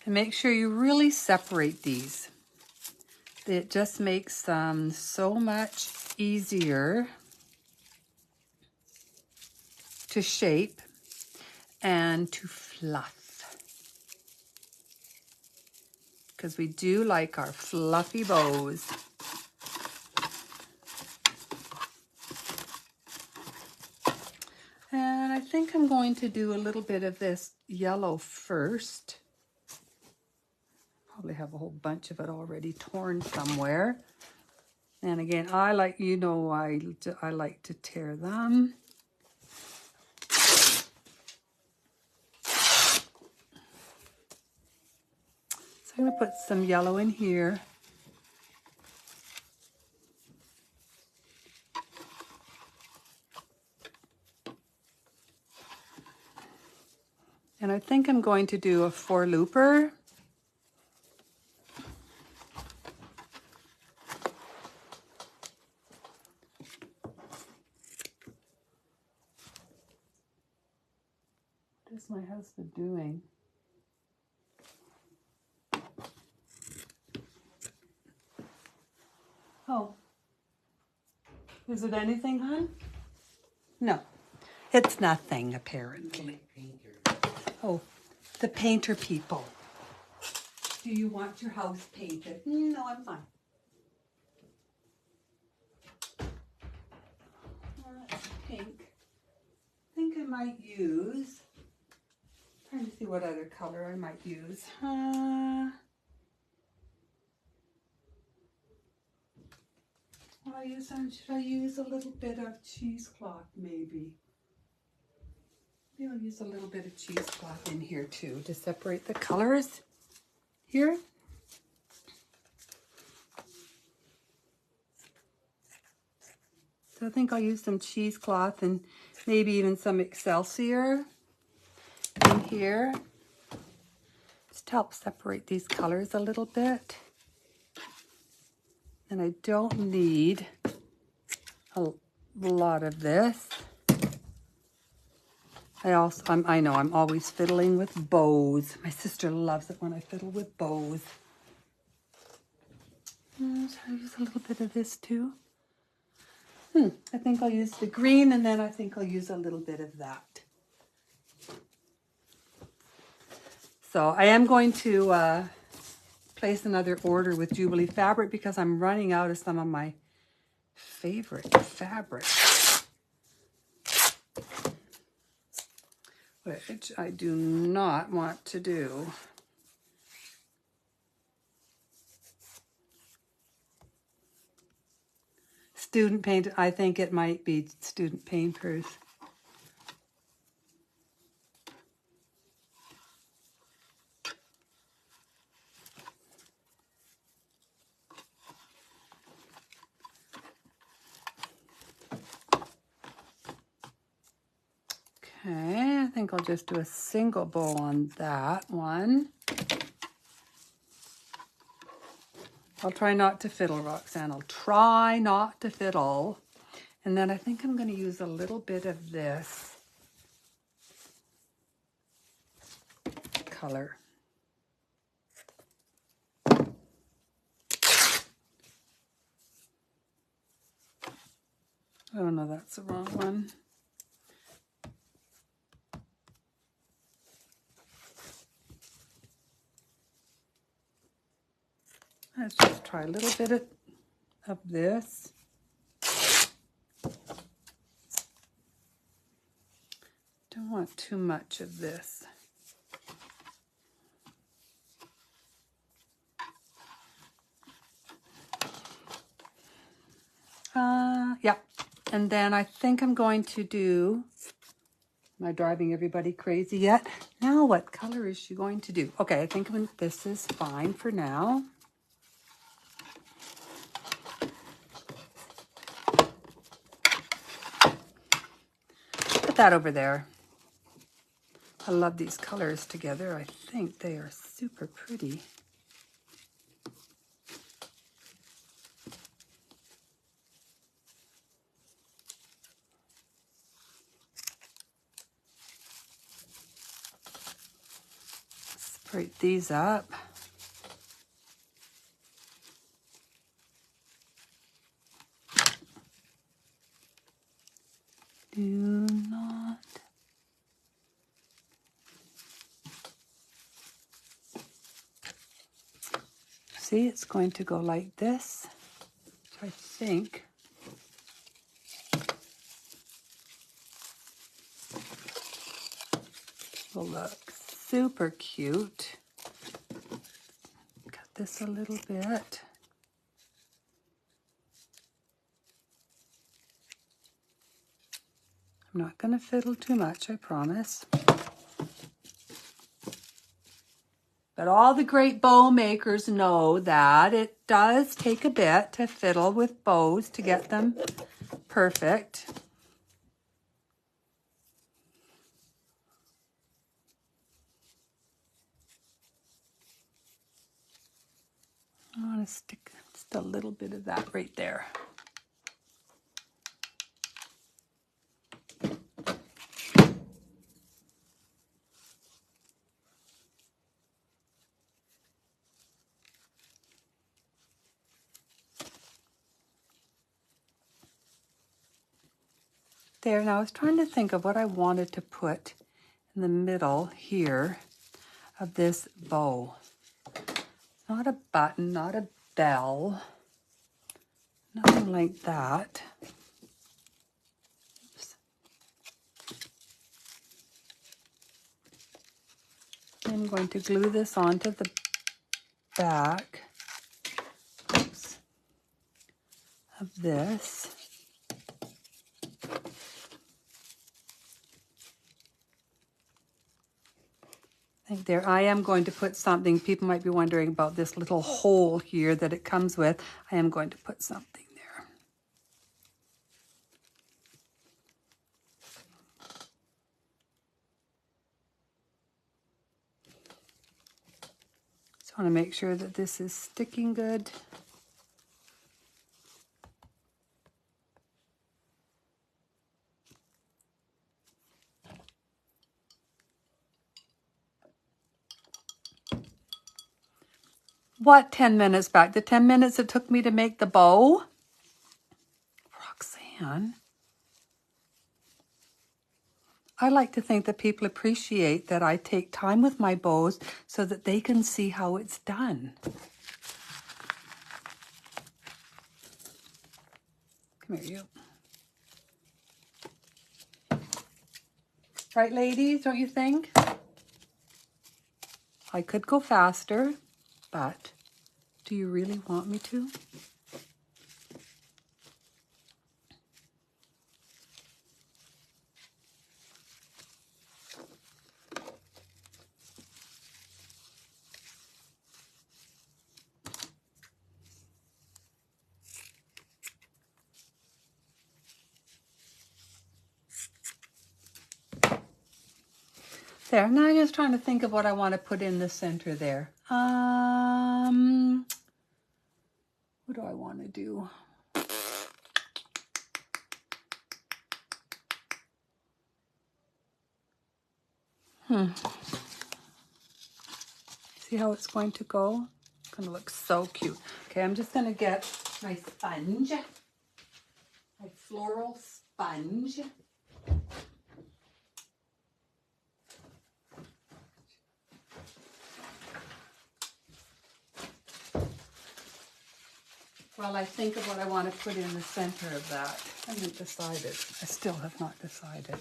And make sure you really separate these. It just makes them so much easier to shape and to fluff. Because we do like our fluffy bows. And I think I'm going to do a little bit of this yellow first. Probably have a whole bunch of it already torn somewhere. And again, I like, you know, I like to tear them. So I'm going to put some yellow in here. And I think I'm going to do a 4-looper. What is my husband doing? Oh. Is it anything, hon? No. It's nothing, apparently. Oh, the painter people. Do you want your house painted? No, I'm fine. That's pink. I think I might use, trying to see what other color I might use. Should I use a little bit of cheesecloth maybe? Maybe I'll use a little bit of cheesecloth in here too to separate the colors here. So I think I'll use some cheesecloth and maybe even some Excelsior in here. Just to help separate these colors a little bit. And I don't need a lot of this. I know I'm always fiddling with bows. My sister loves it when I fiddle with bows. Should I use a little bit of this too? I think I'll use the green and then I think I'll use a little bit of that. So I am going to place another order with Jubilee Fabric because I'm running out of some of my favorite fabrics, which I do not want to do. Student paint, I think it might be Student Painters. think I'll just do a single bow on that one. I'll try not to fiddle, Roxanne. I'll try not to fiddle. And then I think I'm going to use a little bit of this color. Oh no, that's the wrong one. Let's just try a little bit of this. Don't want too much of this. Yeah. And then I think I'm going to do, am I driving everybody crazy yet? Now what color is she going to do? Okay, I think this is fine for now. Put that over there. I love these colors together. I think they are super pretty. Separate these up. Do not. See, it's going to go like this. So I think will look super cute. Cut this a little bit. I'm not going to fiddle too much, I promise. But all the great bow makers know that it does take a bit to fiddle with bows to get them perfect. I want to stick just a little bit of that right there. There, now I was trying to think of what I wanted to put in the middle here of this bow. Not a button, not a bell, nothing like that. Oops. I'm going to glue this onto the back, oops, of this. There, I am going to put something. People might be wondering about this little hole here that it comes with. I am going to put something there. Just want to make sure that this is sticking good. What 10 minutes back? The 10 minutes it took me to make the bow? Roxanne. I like to think that people appreciate that I take time with my bows so that they can see how it's done. Come here, you. Right, ladies, don't you think? I could go faster, but do you really want me to? There, now I'm just trying to think of what I want to put in the center there. What do I want to do? See how it's going to go? It's going to look so cute. Okay, I'm just going to get my sponge, my floral sponge. Well, I think of what I want to put in the center of that. I haven't decided. I still have not decided.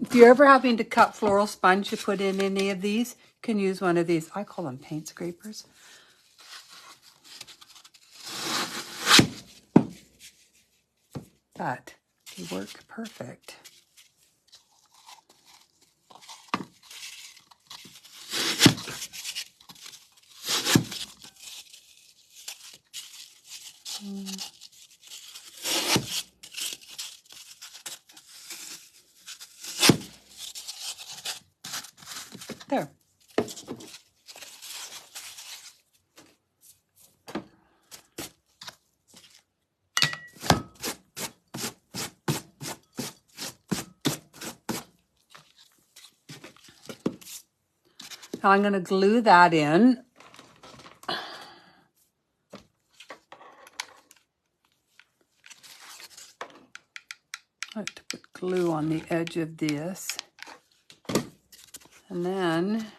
If you're ever having to cut floral sponge to put in any of these, you can use one of these. I call them paint scrapers. But they work perfect. There. Now I'm going to glue that in. I have to put glue on the edge of this. And then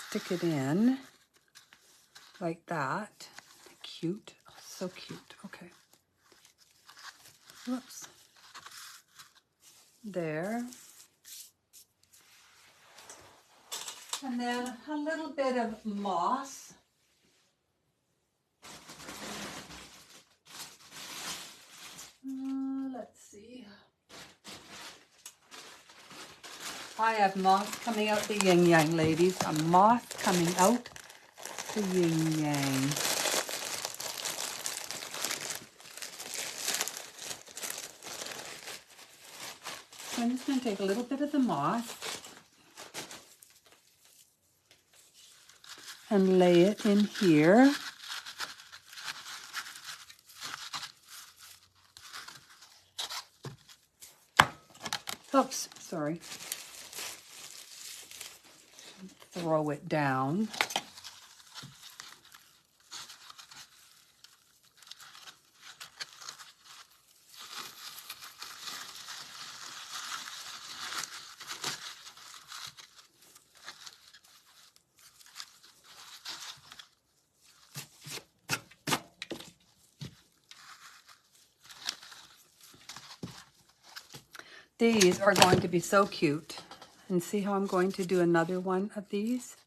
stick it in like that. Cute. Oh, so cute. Okay. Whoops. There. And then a little bit of moss. Let's see. I have moss coming out the yin yang, ladies. A moss coming out the yin yang. So I'm just going to take a little bit of the moss and lay it in here. Oops, sorry. Throw it down. These are going to be so cute. And see how I'm going to do another one of these?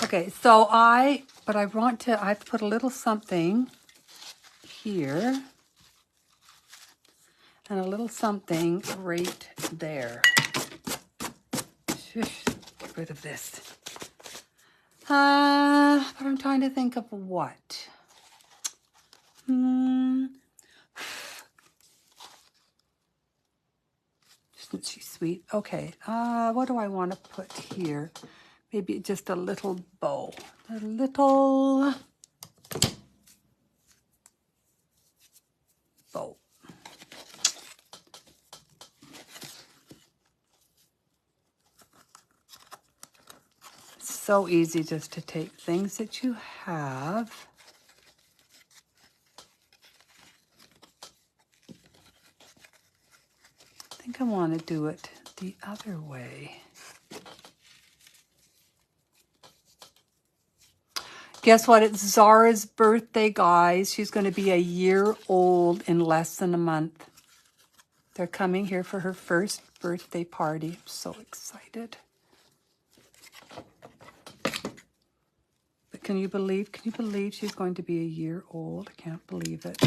Okay, so I have to put a little something here and a little something right there. Shush, get rid of this. But I'm trying to think of what. Isn't she sweet? Okay, what do I want to put here? Maybe just a little bow. A little bow. It's so easy just to take things that you have. I think I want to do it the other way. Guess what? It's Zara's birthday, guys. She's going to be a year old in less than a month. They're coming here for her first birthday party. I'm so excited. But can you believe she's going to be a year old? I can't believe it.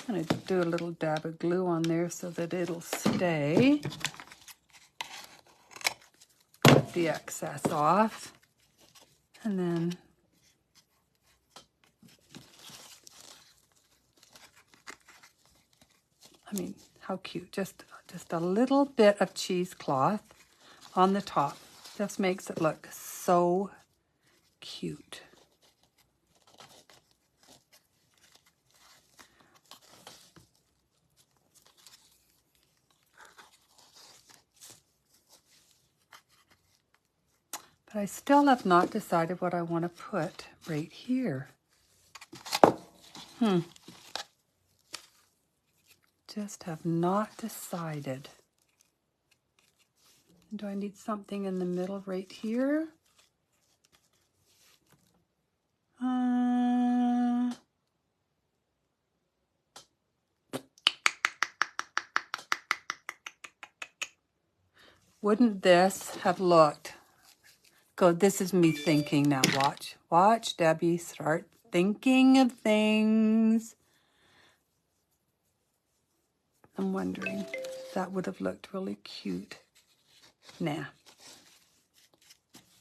I'm going to do a little dab of glue on there so that it'll stay. the excess off. And then I mean, how cute. Just a little bit of cheesecloth on the top. Just makes it look so cute. But I still have not decided what I want to put right here. Just have not decided. Do I need something in the middle right here? Wouldn't this have looked? Go, this is me thinking now. Watch. Watch, Debbie. Start thinking of things. I'm wondering if that would have looked really cute. Nah.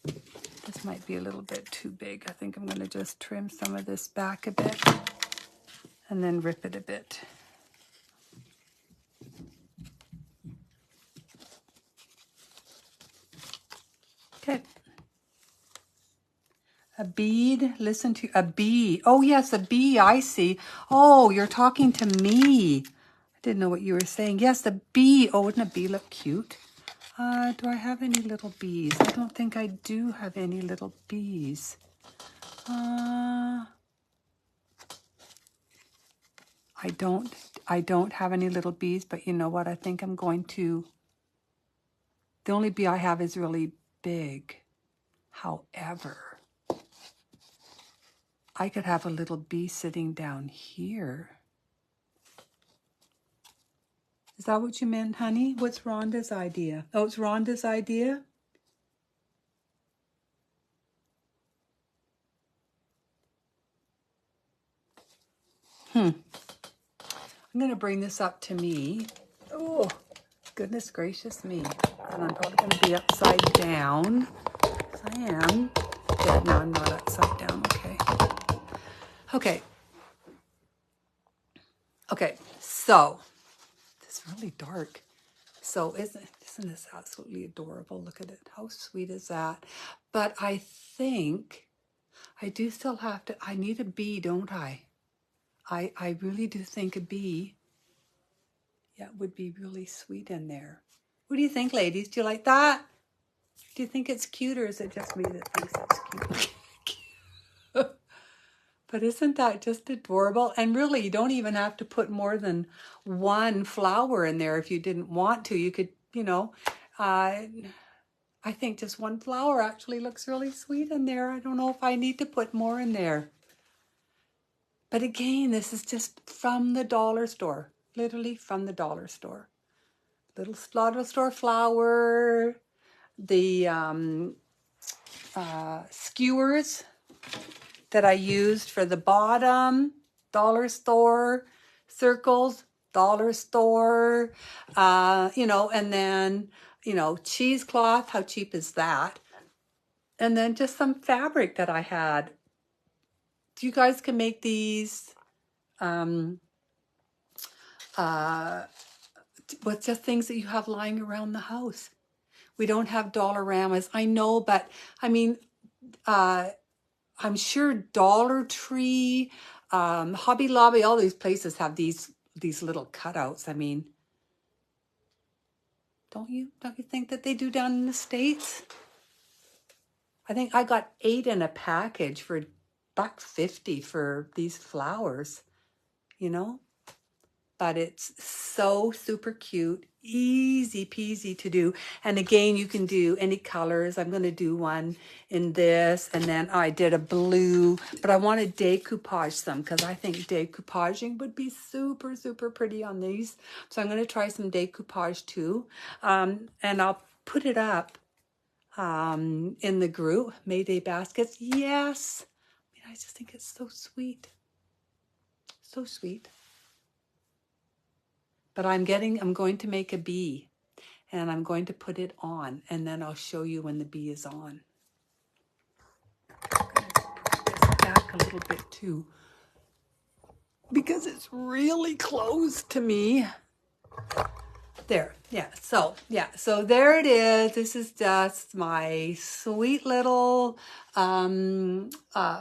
This might be a little bit too big. I think I'm going to just trim some of this back a bit and then rip it a bit. Okay. A bead, listen to, a bee. Oh yes, a bee, I see. Oh, you're talking to me. I didn't know what you were saying. Yes, a bee. Oh, wouldn't a bee look cute? Do I have any little bees? I don't think I do have any little bees. I don't have any little bees, but you know what? I think I'm going to, the only bee I have is really big. However, I could have a little bee sitting down here. Is that what you meant, honey? What's Rhonda's idea? Oh, it's Rhonda's idea? I'm going to bring this up to me. Oh, goodness gracious me. And I'm probably going to be upside down. Yes, I am. Yeah, no, I'm not upside down. Okay. Okay. Okay. So, it's really dark. So isn't this absolutely adorable? Look at it. How sweet is that? But I think I do still have to, I need a bee, don't I? I really do think a bee, yeah, would be really sweet in there. What do you think, ladies? Do you like that? Do you think it's cute, or is it just me that thinks it's cute? But isn't that just adorable? And really, you don't even have to put more than one flower in there if you didn't want to. You could, you know, I think just one flower actually looks really sweet in there. I don't know if I need to put more in there. But again, this is just from the dollar store, literally from the dollar store. Little dollar store flower, the skewers that I used for the bottom, dollar store, circles, dollar store, you know, and then, you know, cheesecloth, how cheap is that? And then just some fabric that I had. You guys can make these, what's just things that you have lying around the house. We don't have Dollaramas, I know, but I mean, I'm sure Dollar Tree, Hobby Lobby, all these places have these little cutouts. I mean, don't you think that they do down in the States? I think I got 8 in a package for $1.50 for these flowers, you know? But it's so super cute, easy peasy to do. And again, you can do any colors. I'm going to do one in this, and then I did a blue, but I want to decoupage some because I think decoupaging would be super, super pretty on these. So I'm going to try some decoupage too. And I'll put it up in the group, Mayday Baskets. Yes. I mean, I just think it's so sweet. So sweet. But I'm going to make a bee. and I'm going to put it on, and then I'll show you when the bee is on. I'm going to put this back a little bit too, because it's really close to me. There, so there it is. This is just my sweet little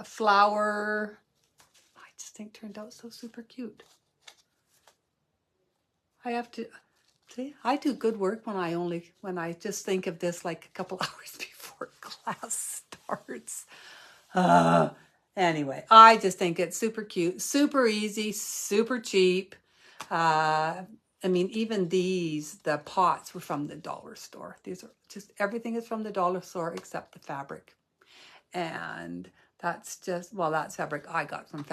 flower. I just think turned out so super cute. I have to see, I do good work when I just think of this like a couple hours before class starts. Anyway, I just think it's super cute, super easy, super cheap. I mean, even the pots were from the dollar store. These are just, everything is from the dollar store except the fabric. And that's just, well, that's fabric I got from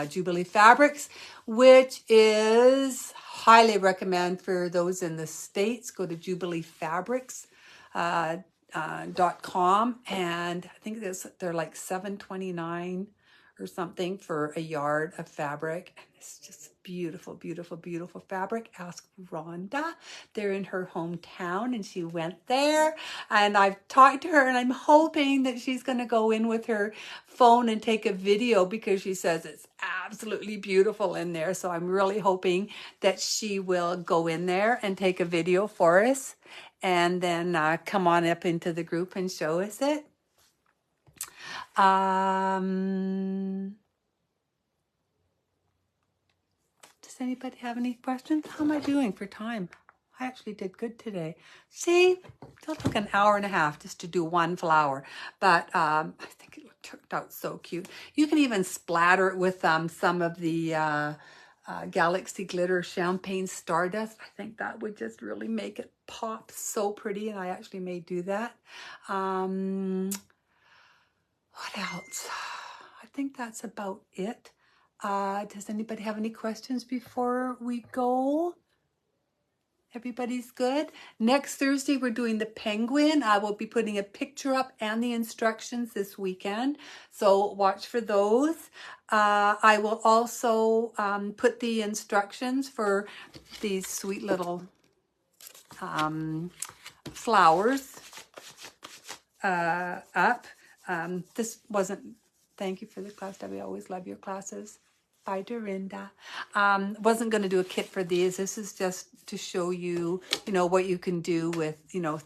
Jubilee Fabrics, which is highly recommend for those in the States. Go to jubileefabrics.com, and I think they're like $7.29 or something for a yard of fabric. And it's just beautiful, beautiful, beautiful fabric. Ask Rhonda. They're in her hometown, and she went there, and I've talked to her, and I'm hoping that she's going to go in with her phone and take a video, because she says it's absolutely beautiful in there. So I'm really hoping that she will go in there and take a video for us, and then come on up into the group and show us it. Does anybody have any questions? How am I doing for time? I actually did good today. See, that took an hour and a half just to do one flower, but I think it turned out so cute. You can even splatter it with some of the Galaxy Glitter Champagne Stardust. I think that would just really make it pop so pretty, and I actually may do that. What else? I think that's about it. Does anybody have any questions before we go? Everybody's good? Next Thursday, we're doing the penguin. I will be putting a picture up and the instructions this weekend, so watch for those. I will also put the instructions for these sweet little flowers up. This wasn't, thank you for the class, Debbie. I always love your classes. Bye, Dorinda. Wasn't going to do a kit for these. This is just to show you, what you can do with,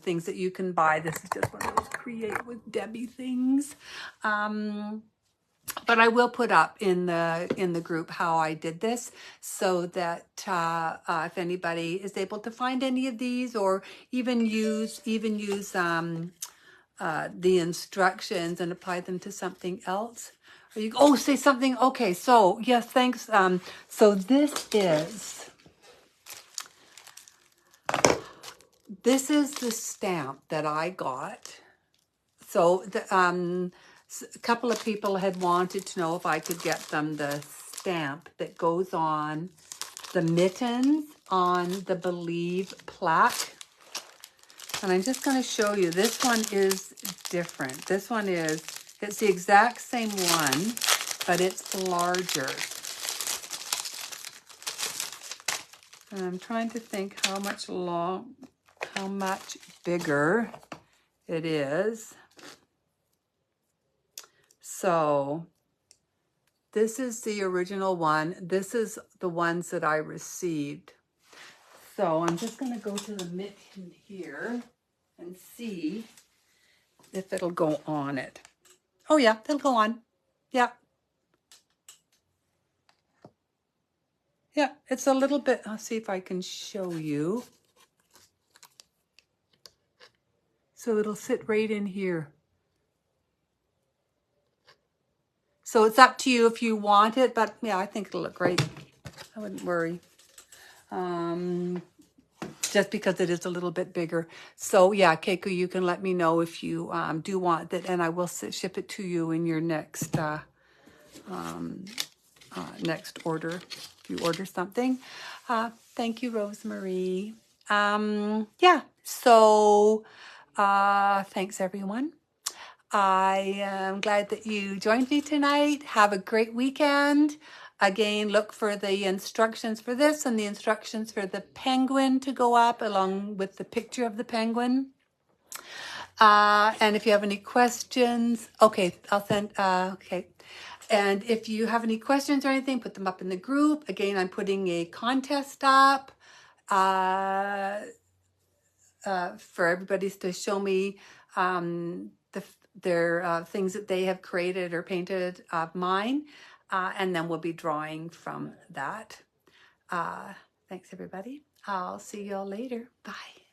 things that you can buy. This is just one of those Create with Debbie things. But I will put up in the group how I did this, so that if anybody is able to find any of these, or even use the instructions and apply them to something else. Or you say something. Okay, so yes, thanks. So this is the stamp that I got. So a couple of people had wanted to know if I could get them the stamp that goes on the mittens on the Believe plaque. And I'm just going to show you. This one is different. This one it's the exact same one, but it's larger. And I'm trying to think how much bigger it is. So this is the original one. This is the ones that I received. So I'm just going to go to the mitten here and see if it'll go on it. Oh yeah, it'll go on. Yeah. Yeah, it's a little bit, I'll see if I can show you. So it'll sit right in here. So it's up to you if you want it, but yeah, I think it'll look great. I wouldn't worry. Just because it is a little bit bigger. So yeah, Keiko, you can let me know if you do want it, and I will ship it to you in your next next order, if you order something. Thank you, Rosemary. Yeah, so thanks everyone. I am glad that you joined me tonight. Have a great weekend. Again, look for the instructions for this and the instructions for the penguin to go up along with the picture of the penguin. And if you have any questions, okay, I'll send, okay. And if you have any questions or anything, put them up in the group. Again, I'm putting a contest up for everybody to show me their things that they have created or painted of mine. And then we'll be drawing from that. Thanks, everybody. I'll see you all later. Bye.